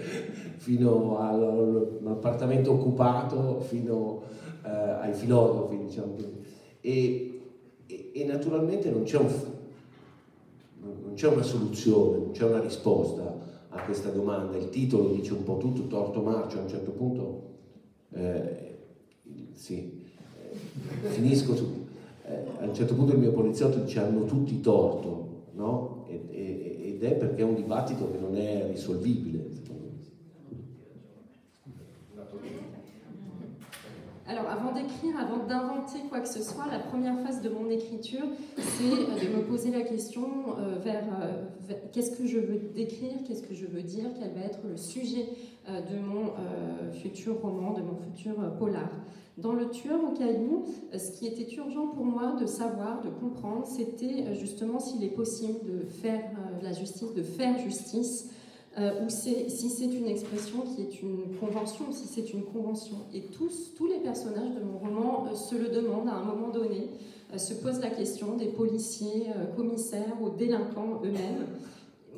Speaker 4: fino all'appartamento occupato, fino ai filosofi, diciamo così. E naturalmente non c'è una soluzione, non c'è una risposta a questa domanda. Il titolo dice un po' tutto, torto marcio, a un certo punto finisco su... a un certo punto il mio poliziotto dice hanno tutti torto, no? Ed è perché è un dibattito che non è risolvibile, secondo me.
Speaker 5: Alors, avant d'écrire, avant d'inventer quoi que ce soit, la première phase de mon écriture, c'est de me poser la question vers qu'est-ce que je veux décrire, qu'est-ce que je veux dire, quel va être le sujet de mon futur roman, de mon futur polar. Dans Le Tueur au caillou, ce qui était urgent pour moi de savoir, de comprendre, c'était justement s'il est possible de faire la justice, de faire justice, ou si c'est une expression qui est une convention, si c'est une convention. Et tous les personnages de mon roman se le demandent à un moment donné, se posent la question, des policiers, commissaires, aux délinquants eux-mêmes.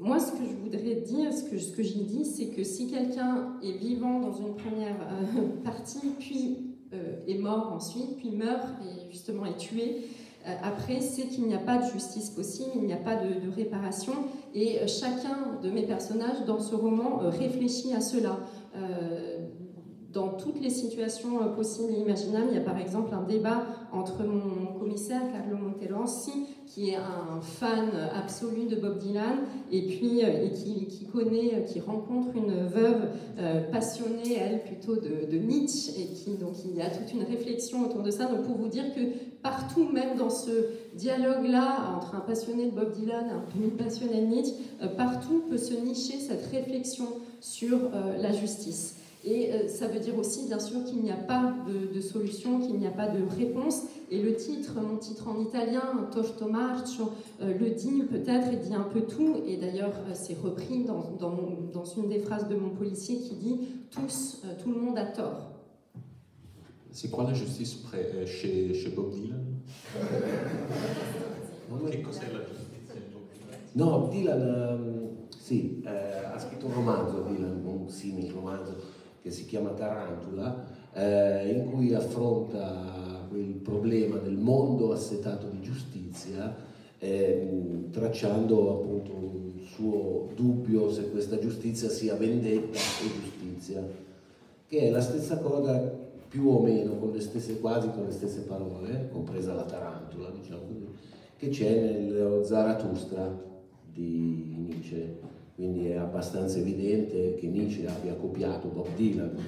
Speaker 5: Moi, ce que je voudrais dire, ce que j'y dis, c'est que si quelqu'un est vivant dans une première partie, puis est mort ensuite, puis meurt et justement est tué, après, c'est qu'il n'y a pas de justice possible, il n'y a pas de réparation, et chacun de mes personnages dans ce roman réfléchit à cela. Dans toutes les situations possibles et imaginables, il y a par exemple un débat entre mon commissaire Carlo Monterossi, qui est un fan absolu de Bob Dylan, et puis qui rencontre une veuve passionnée, elle plutôt de Nietzsche, et donc il y a toute une réflexion autour de ça. Donc pour vous dire que partout, même dans ce dialogue-là entre un passionné de Bob Dylan et un passionné de Nietzsche, partout peut se nicher cette réflexion sur la justice. Et ça veut dire aussi, bien sûr, qu'il n'y a pas de solution, qu'il n'y a pas de réponse. Et le titre, mon titre en italien, Torto marcio, le dit peut-être et dit un peu tout. Et d'ailleurs, c'est repris dans une des phrases de mon policier qui dit « tout le monde a tort ».
Speaker 6: C'est quoi la justice chez Bob Dylan? Che cos'è la giustizia?
Speaker 4: No, Dylan, sì, ha scritto un romanzo, Dylan, un simile romanzo, che si chiama Tarantula, in cui affronta quel problema del mondo assetato di giustizia, tracciando appunto un suo dubbio se questa giustizia sia vendetta o giustizia, che è la stessa cosa più o meno, quasi con le stesse parole, compresa la tarantula, diciamo così, che c'è nello Zarathustra di Nietzsche. Quindi è abbastanza evidente che Nietzsche abbia copiato Bob Dylan.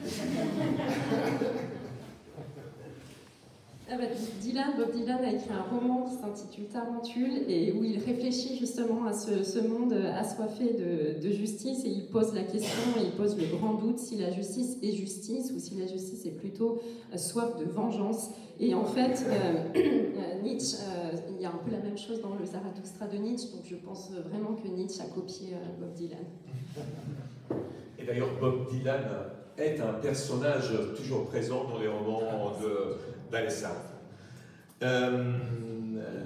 Speaker 5: Bob Dylan a écrit un roman qui s'intitule Tarentule et où il réfléchit justement à ce monde assoiffé de justice, et il pose la question, il pose le grand doute si la justice est justice ou si la justice est plutôt soif de vengeance. Et en fait, Nietzsche, il y a un peu la même chose dans le Zarathustra de Nietzsche, donc je pense vraiment que Nietzsche a copié Bob Dylan.
Speaker 3: Et d'ailleurs, Bob Dylan est un personnage toujours présent dans les romans d'Alessandro.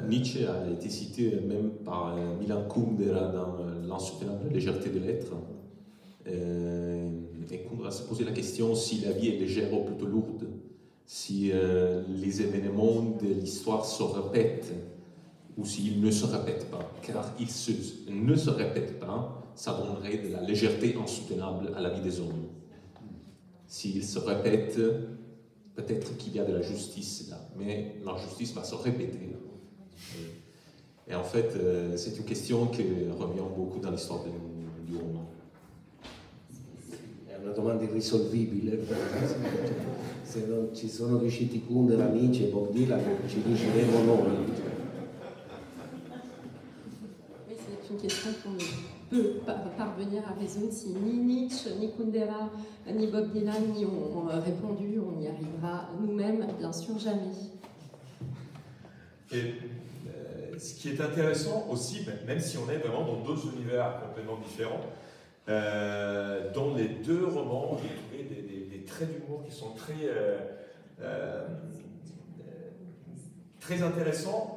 Speaker 6: Nietzsche a été cité même par Milan Kundera dans L'insoutenable légèreté de l'être. Et Kundera se posait la question si la vie est légère ou plutôt lourde. si les événements de l'histoire se répètent ou s'ils ne se répètent pas. Car ils ne se répètent pas, ça donnerait de la légèreté insoutenable à la vie des hommes. S'ils se répètent, peut-être qu'il y a de la justice là, mais l'injustice va se répéter. Et en fait, c'est une question qui revient beaucoup dans l'histoire du roman.
Speaker 4: È una domanda irrisolvibile, se non ci sono riusciti Kundera, Nietzsche e Bob Dylan, ci riusciremo noi.
Speaker 5: Oui, c'est une question qu'on ne peut pas parvenir à résoudre si ni Nietzsche, ni Kundera, ni Bob Dylan n'y ont répondu. On y arrivera nous-mêmes, bien sûr, jamais.
Speaker 3: Et ce qui est intéressant aussi, même si on est vraiment dans deux univers complètement différents, dans les deux romans, j'ai trouvé des traits d'humour qui sont très intéressants.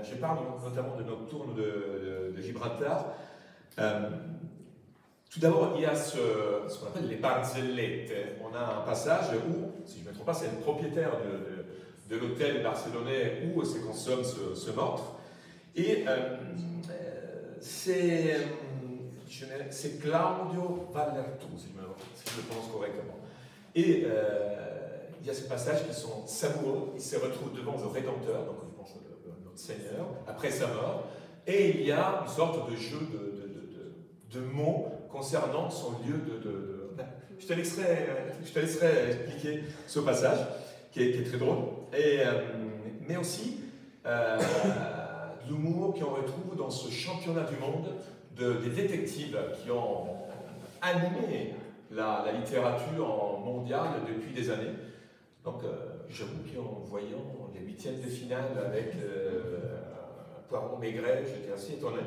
Speaker 3: Je parle notamment de Nocturne de Gibraltar. Tout d'abord, il y a ce qu'on appelle les barzellettes. On a un passage où, si je ne me trompe pas, c'est le propriétaire de l'hôtel barcelonais où se consomme ce meurtre. Et c'est Claudio Vallertu, si je le prononce correctement. Et il y a ces passages qui sont savoureux. Il se retrouve devant le Rédempteur, donc je pense notre Seigneur, après sa mort. Et il y a une sorte de jeu de mots concernant son lieu Je te laisserai expliquer ce passage, qui est très drôle. Mais aussi l'humour qu'on retrouve dans ce championnat du monde des détectives qui ont animé la littérature mondiale depuis des années. Donc, j'avoue qu'en voyant les huitièmes de finale avec Poirot Maigret, j'étais assez étonné.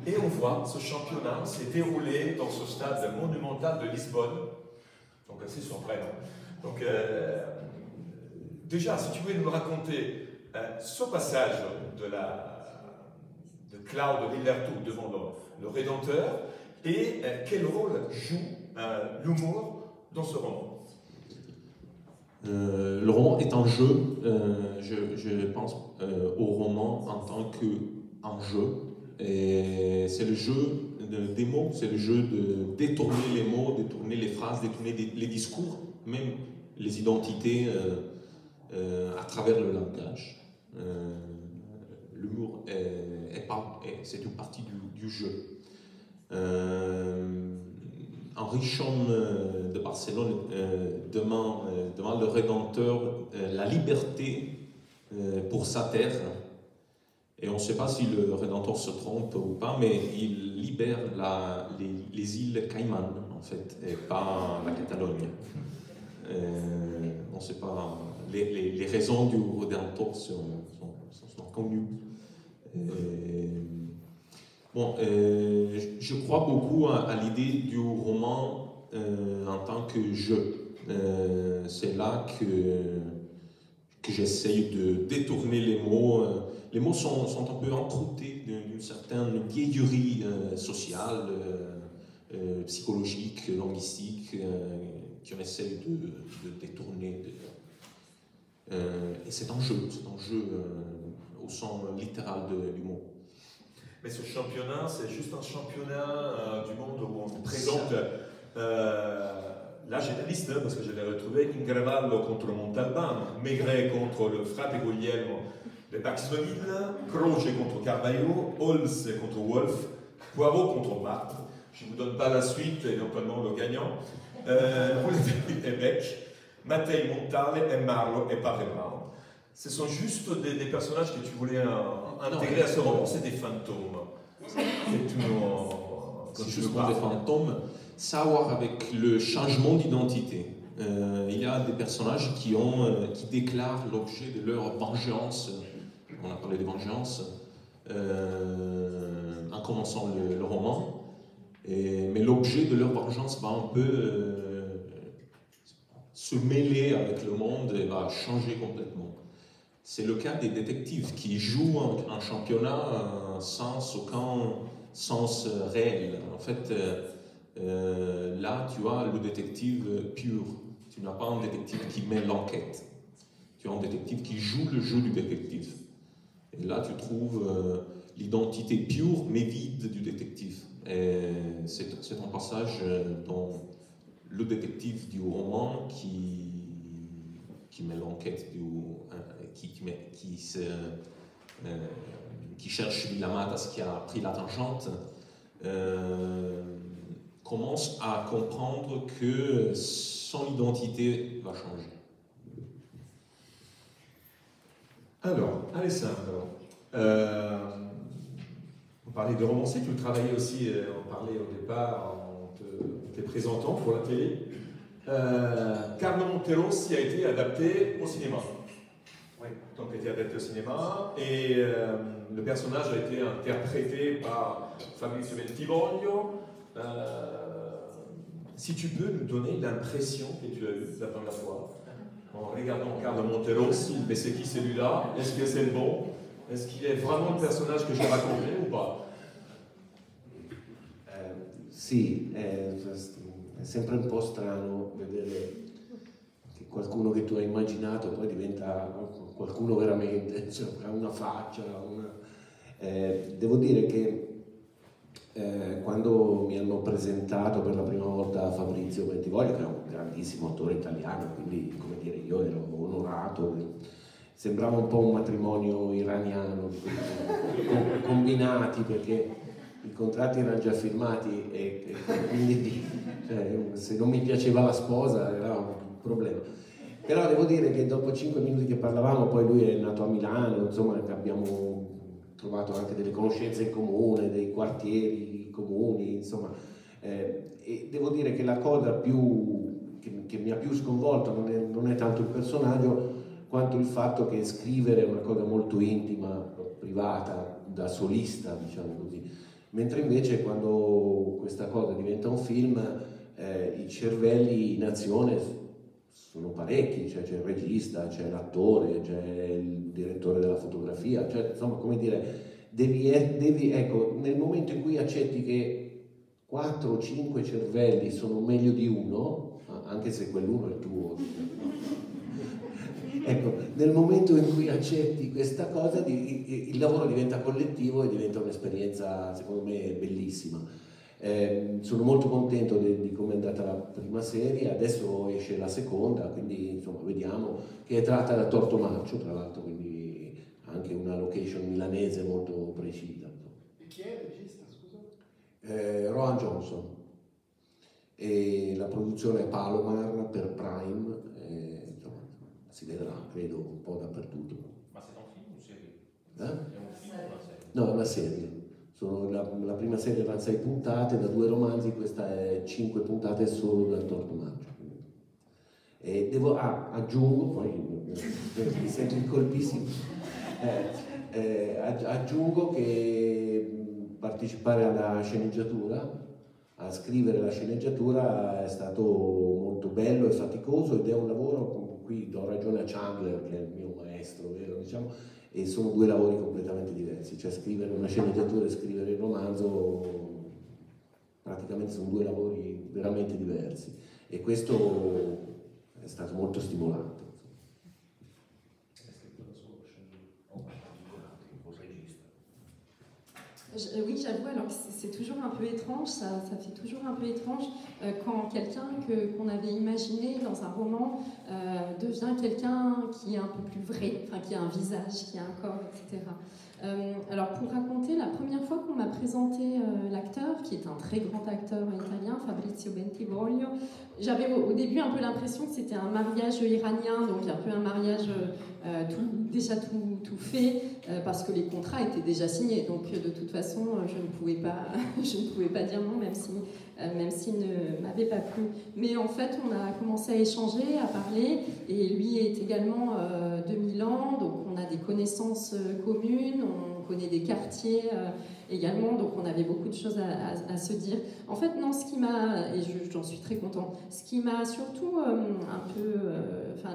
Speaker 3: Et on voit ce championnat s'est déroulé dans ce stade monumental de Lisbonne. Donc, assez surprenant. Donc, déjà, si tu voulais nous raconter ce passage de Claudio Vallertu devant le Rédempteur et quel rôle joue l'humour dans ce roman?
Speaker 6: Le roman est un jeu, je pense au roman en tant qu'un jeu, et c'est le jeu des mots, c'est le jeu de détourner les mots, détourner les phrases, détourner les discours, même les identités à travers le langage. L'humour c'est une partie du jeu. Henri Chom de Barcelone demande le Rédempteur la liberté pour sa terre. Et on ne sait pas si le Rédempteur se trompe ou pas, mais il libère les îles Caïman, en fait, et pas la Catalogne. On ne sait pas. Les raisons du Rédempteur sont connues. Je crois beaucoup à l'idée du roman en tant que jeu. C'est là que j'essaye de détourner les mots. Les mots sont un peu encroutés d'une certaine vieillerie sociale, psychologique, linguistique, qu'on essaye de détourner. Et c'est un jeu au sens littéral du mot.
Speaker 3: Mais ce championnat, c'est juste un championnat du monde où on présente la généraliste, parce que je l'ai retrouvé, Ingrevallo contre Montalbán, Maigret contre le Frate Guglielmo de Paxlovid, Croce contre Carvalho, Holz contre Wolf, Poirot contre Marthe. Je ne vous donne pas la suite, éventuellement le gagnant. Et Beck, Mattei Montale et Marlo et Padre Brown. Ce sont juste des personnages que tu voulais intégrer à ce roman, c'est des fantômes.
Speaker 6: C'est justement des fantômes. Ça a à voir avec le changement d'identité. Il y a des personnages qui déclarent l'objet de leur vengeance. On a parlé de vengeance en commençant le roman. Mais l'objet de leur vengeance va un peu se mêler avec le monde et va changer complètement. C'est le cas des détectives qui jouent un championnat sans aucun sens réel. En fait, là, tu as le détective pur. Tu n'as pas un détective qui mène l'enquête. tu as un détective qui joue le jeu du détective. Et là, tu trouves l'identité pure mais vide du détective. C'est un passage dans le détective du roman qui met l'enquête, qui cherche Vilamatas qui a pris la tangente, commence à comprendre que son identité va changer.
Speaker 3: Alors, Alessandro, on parlait de romancier, tu travaillais aussi, on parlait au départ en te présentant pour la télé. Carlo Monterossi a été adapté au cinéma. Oui, donc a été adapté au cinéma et le personnage a été interprété par Fabrizio Bentivoglio. Si tu peux nous donner l'impression que tu as eue la première fois en regardant Carlo Monterossi, mais c'est qui celui-là? Est-ce que c'est le bon? Est-ce qu'il est vraiment le personnage che j'ai raconté o pas?
Speaker 4: Sì, è sempre un po' strano vedere che qualcuno che tu hai immaginato poi diventa qualcuno veramente, cioè ha una faccia, devo dire che quando mi hanno presentato per la prima volta Fabrizio Bentivoglio, che è un grandissimo attore italiano, quindi come dire, io ero onorato, sembrava un po' un matrimonio iraniano, combinati perché i contratti erano già firmati e quindi se non mi piaceva la sposa era un problema. Però devo dire che dopo 5 minuti che parlavamo, poi lui è nato a Milano, insomma abbiamo trovato anche delle conoscenze in comune, dei quartieri comuni, insomma, e devo dire che la cosa che mi ha più sconvolto non è tanto il personaggio quanto il fatto che scrivere è una cosa molto intima, privata, da solista, diciamo così, mentre invece quando questa cosa diventa un film i cervelli in azione sono parecchi, cioè c'è il regista, c'è l'attore, c'è il direttore della fotografia, cioè insomma come dire, ecco, nel momento in cui accetti che 4 o 5 cervelli sono meglio di uno, anche se quell'uno è il tuo, ecco, nel momento in cui accetti questa cosa il lavoro diventa collettivo e diventa un'esperienza secondo me bellissima. Sono molto contento di come è andata la prima serie, adesso esce la seconda, quindi insomma vediamo, che è tratta da Tortomaccio tra l'altro, quindi anche una location milanese molto precisa.
Speaker 1: E chi è il regista, scusa?
Speaker 4: Rowan Johnson, e la produzione è Palomar per Prime, insomma, si vedrà credo un po' dappertutto.
Speaker 6: Ma c'est un film o serie?
Speaker 4: È
Speaker 6: un film o una serie?
Speaker 4: No, è una serie. La prima serie era 6 puntate da 2 romanzi, questa è 5 puntate solo dal Tortomaccio. E aggiungo, poi mi sento in colpissimo, aggiungo che partecipare alla sceneggiatura, a scrivere la sceneggiatura è stato molto bello e faticoso ed è un lavoro, qui do ragione a Chandler che è il mio maestro, vero, diciamo, e sono 2 lavori completamente diversi, cioè scrivere una sceneggiatura e scrivere il romanzo praticamente sono 2 lavori veramente diversi e questo è stato molto stimolante.
Speaker 5: Oui, j'avoue, alors que c'est toujours un peu étrange, ça fait toujours un peu étrange quand quelqu'un qu'on avait imaginé dans un roman devient quelqu'un qui est un peu plus vrai, enfin qui a un visage, qui a un corps, etc. Alors pour raconter, la première fois qu'on m'a présenté l'acteur, qui est un très grand acteur italien, Fabrizio Bentivoglio, j'avais au début un peu l'impression que c'était un mariage iranien, donc un peu un mariage déjà tout fait, parce que les contrats étaient déjà signés, donc de toute façon je ne pouvais pas dire non, même s'il ne m'avait pas plu. Mais en fait on a commencé à échanger, à parler, et lui est également de Milan, donc on a des connaissances communes, on connaît des quartiers également, donc on avait beaucoup de choses à se dire. En fait, non, ce qui m'a, et j'en suis très contente, ce qui m'a surtout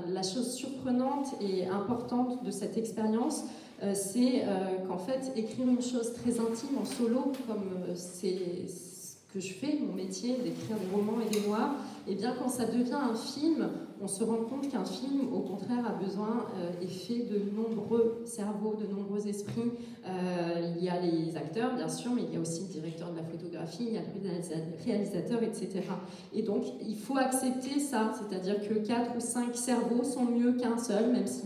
Speaker 5: la chose surprenante et importante de cette expérience, c'est qu'en fait, écrire une chose très intime en solo, comme c'est ce que je fais, mon métier d'écrire des romans et des noirs, et bien quand ça devient un film, on se rend compte qu'un film, au contraire, a besoin, est fait de nombreux cerveaux, de nombreux esprits. Il y a les acteurs, bien sûr, mais il y a aussi le directeur de la photographie, il y a le réalisateur, etc. Et donc, il faut accepter ça, c'est-à-dire que 4 ou 5 cerveaux sont mieux qu'un seul, même si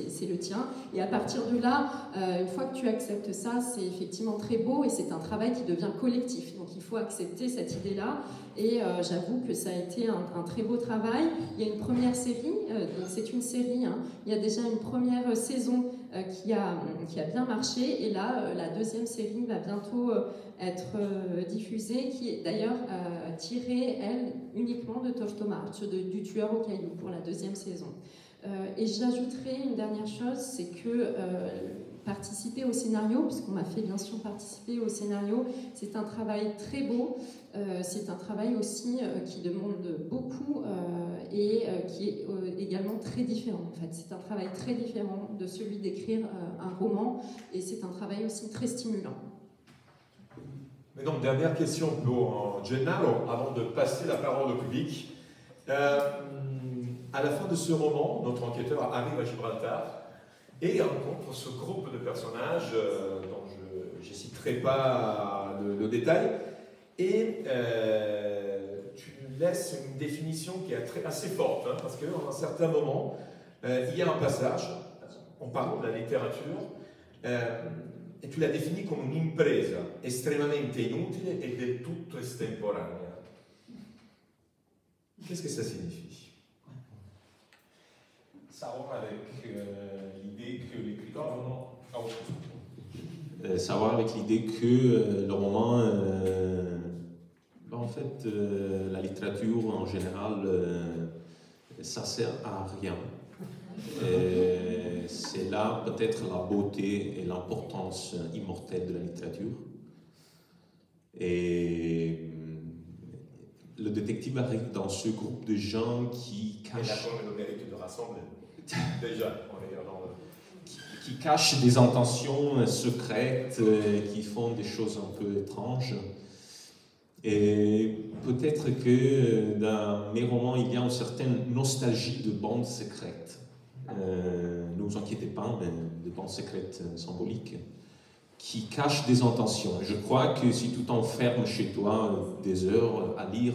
Speaker 5: c'est le tien. Et à partir de là, une fois que tu acceptes ça, c'est effectivement très beau et c'est un travail qui devient collectif. Donc, il faut accepter cette idée-là. Et j'avoue que ça a été un très beau travail. Il y a une première série, c'est une série, hein. Il y a déjà une première saison qui a bien marché. Et là, la deuxième série va bientôt être diffusée, qui est d'ailleurs tirée, elle, uniquement de Tortomarcio, du tueur au caillou, pour la deuxième saison. Et j'ajouterai une dernière chose, c'est que participer au scénario, puisqu'on m'a fait bien sûr participer au scénario, c'est un travail très beau, c'est un travail aussi qui demande beaucoup et qui est également très différent en fait. C'est un travail très différent de celui d'écrire un roman et c'est un travail aussi très stimulant.
Speaker 3: Mais donc, dernière question pour Gennaro, avant de passer la parole au public. À la fin de ce roman, notre enquêteur arrive à Gibraltar et rencontre ce groupe de personnages dont je ne citerai pas le détail. Et tu laisses une définition qui est assez forte, hein, parce qu'à un certain moment, il y a un passage, on parle de la littérature, et tu la définis come un'impresa estremamente inutile e del tutto estemporanea. Qu'est-ce que ça signifie?
Speaker 6: Ça va avec l'idée que l'écriture... ça va avec l'idée que le roman, en fait, la littérature en général, ça sert à rien. C'est là peut-être la beauté et l'importance immortelle de la littérature. Et le détective arrive dans ce groupe de gens qui cachent...
Speaker 3: Et là, on a le mérite de rassembler. Déjà, en regardant
Speaker 6: qui cachent des intentions secrètes, qui font des choses un peu étranges. Et peut-être que dans mes romans, il y a une certaine nostalgie de bandes secrètes. Ne vous inquiétez pas, mais des bandes secrètes symboliques qui cachent des intentions. Je crois que si tu t'enfermes chez toi des heures à lire,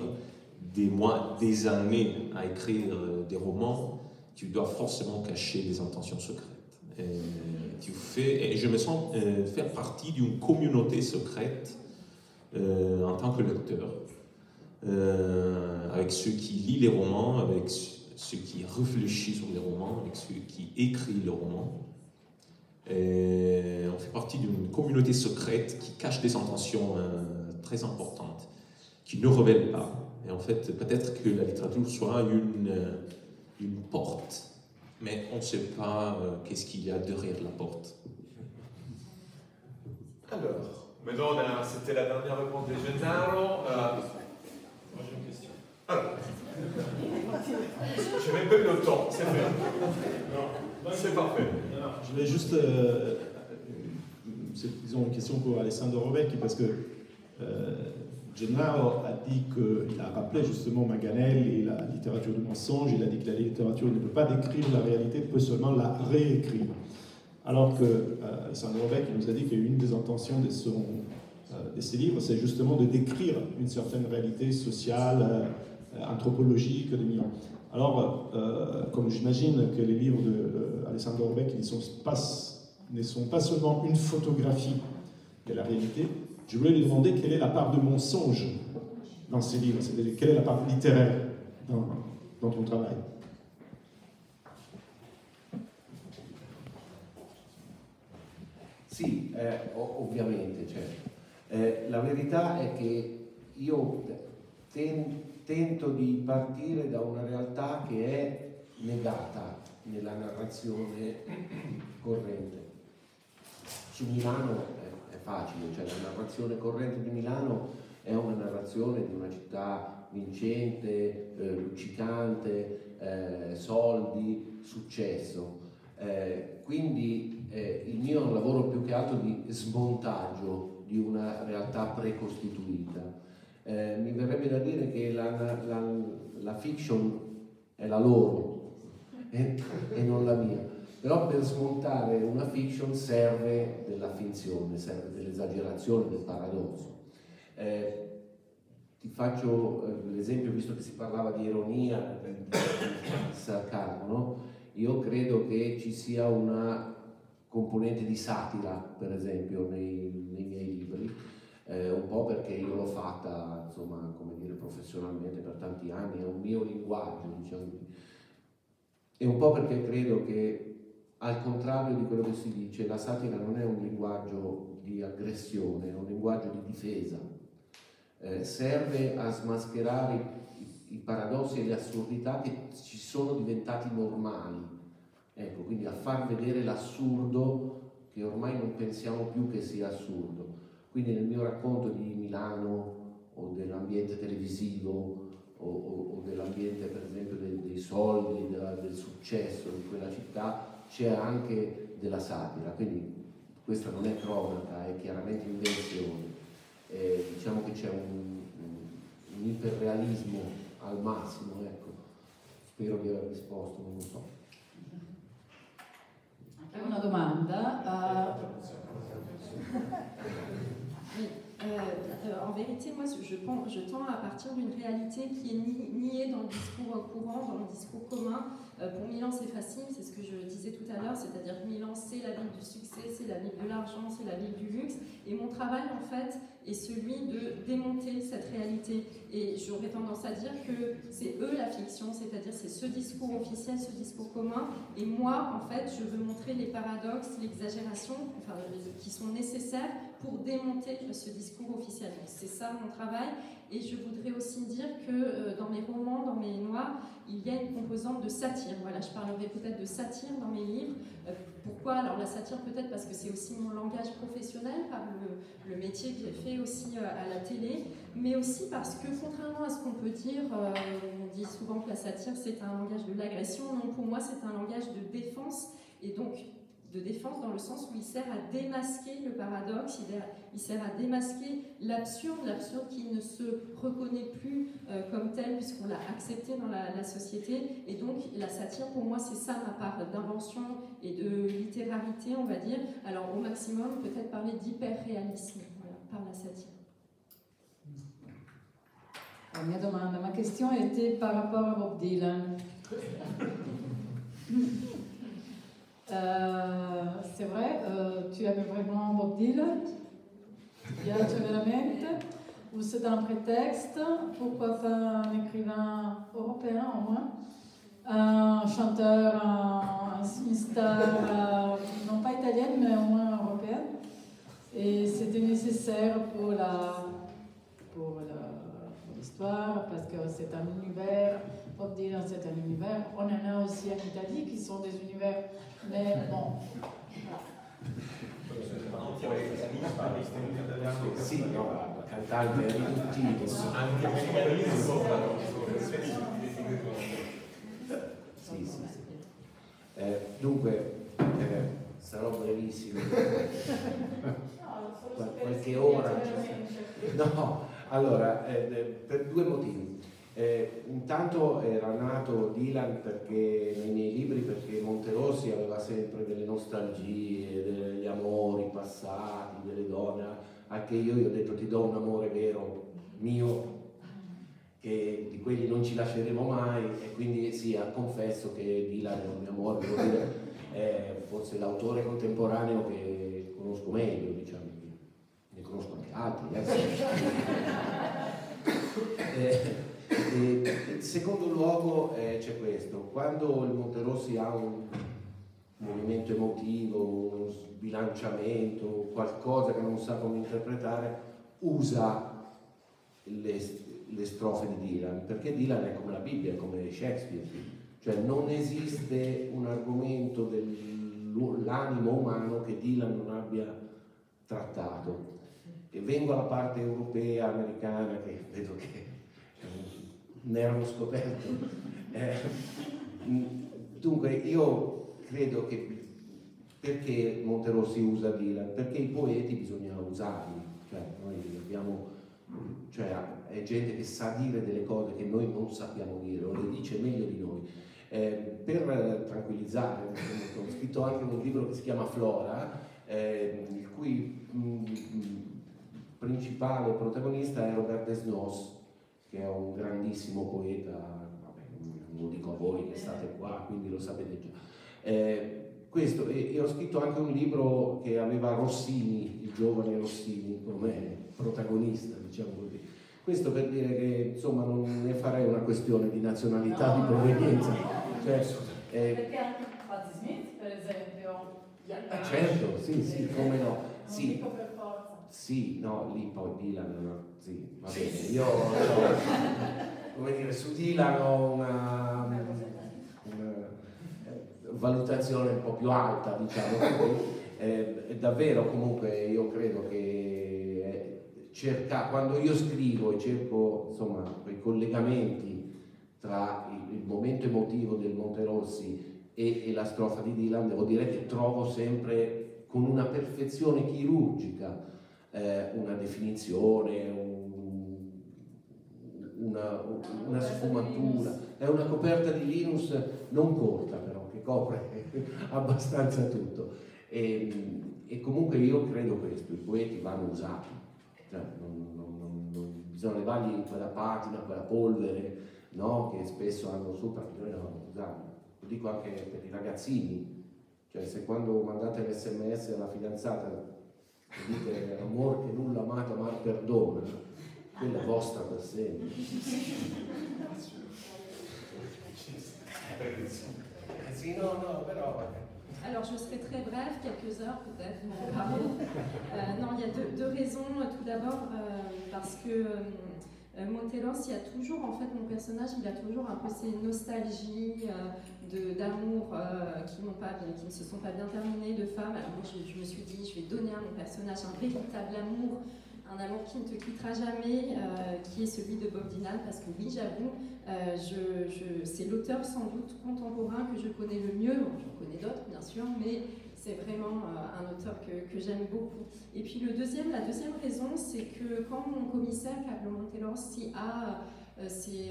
Speaker 6: des mois, des années à écrire des romans, tu dois forcément cacher des intentions secrètes. Et je me sens faire partie d'une communauté secrète en tant que lecteur, avec ceux qui lisent les romans, avec ceux qui réfléchissent sur les romans, avec ceux qui écrivent les romans. Et on fait partie d'une communauté secrète qui cache des intentions très importantes, qui ne révèle pas. Et en fait, peut-être que la littérature soit une porte, mais on ne sait pas qu'est-ce qu'il y a derrière la porte.
Speaker 3: Alors, maintenant, c'était la dernière réponse de Gennaro. Moi, j'ai une question. Alors, j'ai même pas eu le temps, c'est fait. C'est parfait.
Speaker 7: Je voulais juste, disons, une question pour Alessandro Rovecchi, parce que Gennaro a dit qu'il a rappelé justement Manganelli et la littérature du mensonge. Il a dit que la littérature ne peut pas décrire la réalité, peut seulement la réécrire. Alors que Alessandro Rovecchi nous a dit qu'une des intentions de ses livres, c'est justement de décrire une certaine réalité sociale, anthropologique de Milan. Alors, comme j'imagine que les livres d'Alessandro Rovecchi ne sont pas seulement une photographie de la réalité, je voulais lui demander quelle est la part de mensonge dans ces livres, c'est-à-dire quelle est la part littéraire dans ton travail.
Speaker 4: Sì, ovviamente, certo. La verità è che io tento di partire da una realtà che è negata nella narrazione corrente. Su Milano è facile, cioè la narrazione corrente di Milano è una narrazione di una città vincente, luccicante, soldi, successo. Quindi il mio è un lavoro più che altro di smontaggio di una realtà precostituita. Mi verrebbe da dire che la fiction è la loro e non la mia. Però per smontare una fiction serve della finzione, serve dell'esagerazione, del paradosso. Ti faccio l'esempio, visto che si parlava di ironia, di sarcasmo, no? Io credo che ci sia una componente di satira, per esempio, nei miei libri, un po' perché io l'ho fatta, insomma, come dire, professionalmente per tanti anni, è un mio linguaggio, diciamo, e un po' perché credo che, al contrario di quello che si dice, la satira non è un linguaggio di aggressione, è un linguaggio di difesa. Serve a smascherare i paradossi e le assurdità che ci sono diventati normali, ecco, quindi a far vedere l'assurdo che ormai non pensiamo più che sia assurdo. Quindi nel mio racconto di Milano o dell'ambiente televisivo o dell'ambiente, per esempio, dei soldi, del successo di quella città, c'è anche della satira, quindi questa non è cronaca, è chiaramente invenzione. Diciamo che c'è un iperrealismo al massimo, ecco. Spero di aver risposto, non lo so.
Speaker 8: Anche una domanda.
Speaker 5: En vérité, moi, je tends à partir d'une réalité qui est niée dans le discours courant, dans le discours commun. Pour Milan, c'est facile, c'est ce que je disais tout à l'heure, c'est-à-dire que Milan, c'est la ville du succès, c'est la ville de l'argent, c'est la ville du luxe. Et mon travail, en fait, est celui de démonter cette réalité. Et j'aurais tendance à dire que c'est eux la fiction, c'est-à-dire c'est ce discours officiel, ce discours commun. Et moi, en fait, je veux montrer les paradoxes, l'exagération, enfin, qui sont nécessaires pour démonter ce discours officiel. C'est ça mon travail. Et je voudrais aussi dire que dans mes romans, dans mes noirs, il y a une composante de satire. Voilà, je parlerai peut-être de satire dans mes livres. Pourquoi? Alors la satire peut-être parce que c'est aussi mon langage professionnel, par le métier que j'ai fait aussi à la télé, mais aussi parce que contrairement à ce qu'on peut dire, on dit souvent que la satire c'est un langage de l'agression. Non, pour moi c'est un langage de défense, et donc de défense dans le sens où il sert à démasquer le paradoxe, il sert à démasquer l'absurde qui ne se reconnaît plus comme tel puisqu'on l'a accepté dans la société. Et donc la satire pour moi c'est ça ma part d'invention et de littérarité, on va dire. Alors au maximum peut-être parler d'hyperréalisme, voilà, par la satire.
Speaker 8: La mia domanda, ma question était par rapport à Bob Dylan. C'est vrai, tu aimes vraiment Bob Dylan? Ti piace veramente? Ou c'est un prétexte? Pourquoi pas un écrivain européen au moins? Un chanteur, une star, non pas italienne mais au moins européenne. Et c'était nécessaire pour l'histoire parce que c'est un univers. Bob Dylan c'est un univers. On en a aussi en Italie qui sont des univers. Mais bon.
Speaker 4: Sì, no, cantante riduttivo. Sì, sì, sì. Dunque, sarò brevissimo. Qualche ora. No, allora, per due motivi. Intanto era nato Dylan perché nei miei libri, perché Monterossi aveva sempre delle nostalgie, degli amori passati, delle donne, anche io gli ho detto ti do un amore vero mio, che di quelli non ci lasceremo mai, e quindi sì, confesso che Dylan è un mio amore, devo dire, è forse l'autore contemporaneo che conosco meglio, diciamo, ne conosco anche altri. In secondo luogo c'è questo: quando il Monterossi ha un movimento emotivo, uno sbilanciamento, qualcosa che non sa come interpretare, usa le strofe di Dylan, perché Dylan è come la Bibbia, è come Shakespeare, cioè non esiste un argomento dell'animo umano che Dylan non abbia trattato. E vengo alla parte europea, americana, che vedo che ne erano scoperto. Dunque io credo che perché Monterossi usa Dylan? Perché i poeti bisogna usarli, cioè noi abbiamo cioè è gente che sa dire delle cose che noi non sappiamo dire, o le dice meglio di noi. Per tranquillizzare, ho scritto anche un libro che si chiama Flora, il cui principale protagonista è Robert Desnos, che è un grandissimo poeta, vabbè, non lo dico a voi che state qua, quindi lo sapete già. Questo, e ho scritto anche un libro che aveva Rossini, il giovane Rossini, come protagonista, diciamo così. Questo per dire che insomma non ne farei una questione di nazionalità, di provenienza. Cioè,
Speaker 8: perché anche Patti Smith, per esempio.
Speaker 4: Certo, sì, come no. Sì.
Speaker 8: Non dico per forza.
Speaker 4: Sì, no, lì poi Dylan, sì, va bene. Io, come dire, su Dylan ho una valutazione un po' più alta, diciamo così. Davvero, comunque, io credo che quando io scrivo e cerco, insomma, quei collegamenti tra il momento emotivo del Monterossi e la strofa di Dylan, devo dire che trovo sempre con una perfezione chirurgica una definizione, una sfumatura. È una coperta di Linus non corta però, che copre abbastanza tutto. E comunque io credo questo, i poeti vanno usati, cioè, non bisogna dargli quella patina, quella polvere, no? Che spesso hanno sopra, bisogna usarli. Lo dico anche per i ragazzini, cioè se quando mandate l'SMS alla fidanzata dite amor che nulla amato, amar perdona, quella è vostra per sempre. Sì, no, però...
Speaker 5: Alors je serai très bref, quelques heures peut-être pour en parler. Non, il y a deux raisons. Tout d'abord parce que Monteros, il y a toujours, en fait, mon personnage, il a toujours un peu ces nostalgies d'amour qui ne se sont pas bien terminées, de femmes. Alors moi, je me suis dit, je vais donner à mon personnage un véritable amour, un amour qui ne te quittera jamais, qui est celui de Bob Dylan, parce que oui, j'avoue, c'est l'auteur sans doute contemporain que je connais le mieux. Bon, j'en connais d'autres, bien sûr, mais c'est vraiment un auteur que j'aime beaucoup. Et puis la deuxième raison, c'est que quand mon commissaire, Pablo Monterossi, a ces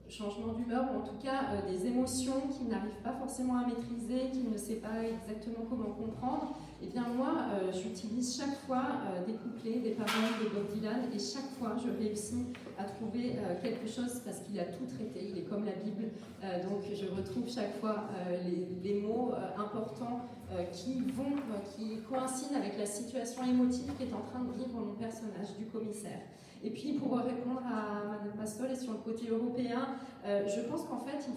Speaker 5: changements d'humeur, ou en tout cas des émotions qu'il n'arrive pas forcément à maîtriser, qu'il ne sait pas exactement comment comprendre, et bien moi, j'utilise chaque fois des couplets, des paroles de Bob Dylan, et chaque fois, je réussis à trouver quelque chose, parce qu'il a tout traité, il est comme la Bible, donc je retrouve chaque fois les mots importants qui coïncident avec la situation émotive qu'est en train de vivre mon personnage du commissaire. Et puis pour répondre à Madame Pastole sur le côté européen, je pense qu'en fait,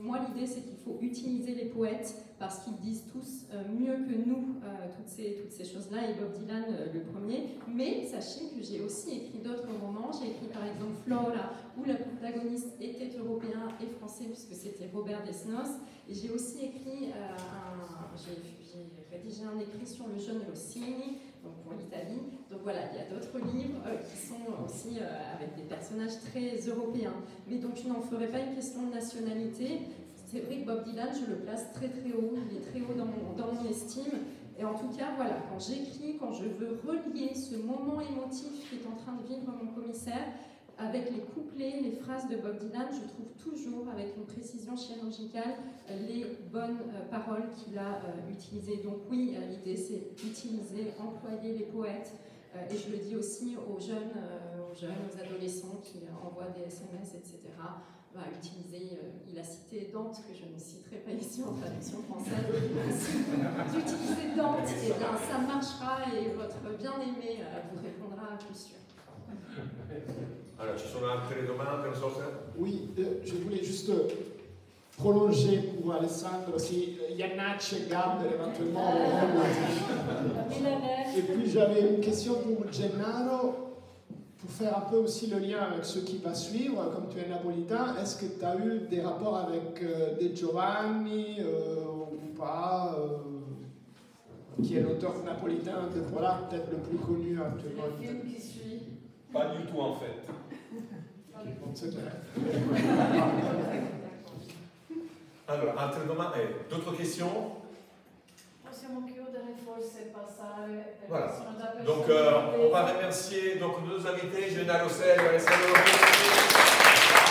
Speaker 5: moi l'idée c'est qu'il faut utiliser les poètes parce qu'ils disent tous mieux que nous toutes ces choses-là, et Bob Dylan le premier. Mais sachez que j'ai aussi écrit d'autres romans. J'ai écrit par exemple Flora, où le protagoniste était européen et français puisque c'était Robert Desnos. Et j'ai aussi écrit j'ai rédigé un écrit sur le jeune Rossini, donc pour l'Italie. Donc voilà, il y a d'autres livres qui sont aussi avec des personnages très européens. Mais donc je n'en ferai pas une question de nationalité. C'est vrai que Bob Dylan, je le place très très haut, il est très haut dans mon estime. Et en tout cas, voilà, quand j'écris, quand je veux relier ce moment émotif qui est en train de vivre mon commissaire, avec les couplets, les phrases de Bob Dylan, je trouve toujours, avec une précision chirurgicale, les bonnes paroles qu'il a utilisées. Donc oui, l'idée c'est utiliser, employer les poètes, et je le dis aussi aux jeunes, aux adolescents qui envoient des SMS, etc. Utiliser, il a cité Dante, que je ne citerai pas ici en traduction française, d'utiliser Dante, et bien ça marchera, et votre bien-aimé vous répondra à coup sûr.
Speaker 3: Alors, ci sono altre domande, non so se...
Speaker 9: Oui, je voulais juste prolonger pour Alessandro, si Yannach garde éventuellement le rôle. Et puis j'avais une question pour Gennaro, pour faire un peu aussi le lien avec ce qui va suivre, comme tu es napolitain, est-ce que tu as eu des rapports avec De Giovanni ou pas qui est l'auteur napolitain de Polar, peut-être le plus connu actuellement?
Speaker 8: Le film qui suit.
Speaker 3: Pas du tout en fait. Allora, altre domande? D'autres questions?
Speaker 8: Possiamo chiudere forse.
Speaker 3: Voilà. Donc on va remercier donc, nos invités, Gennaro Rossel, Alessandro Rossel.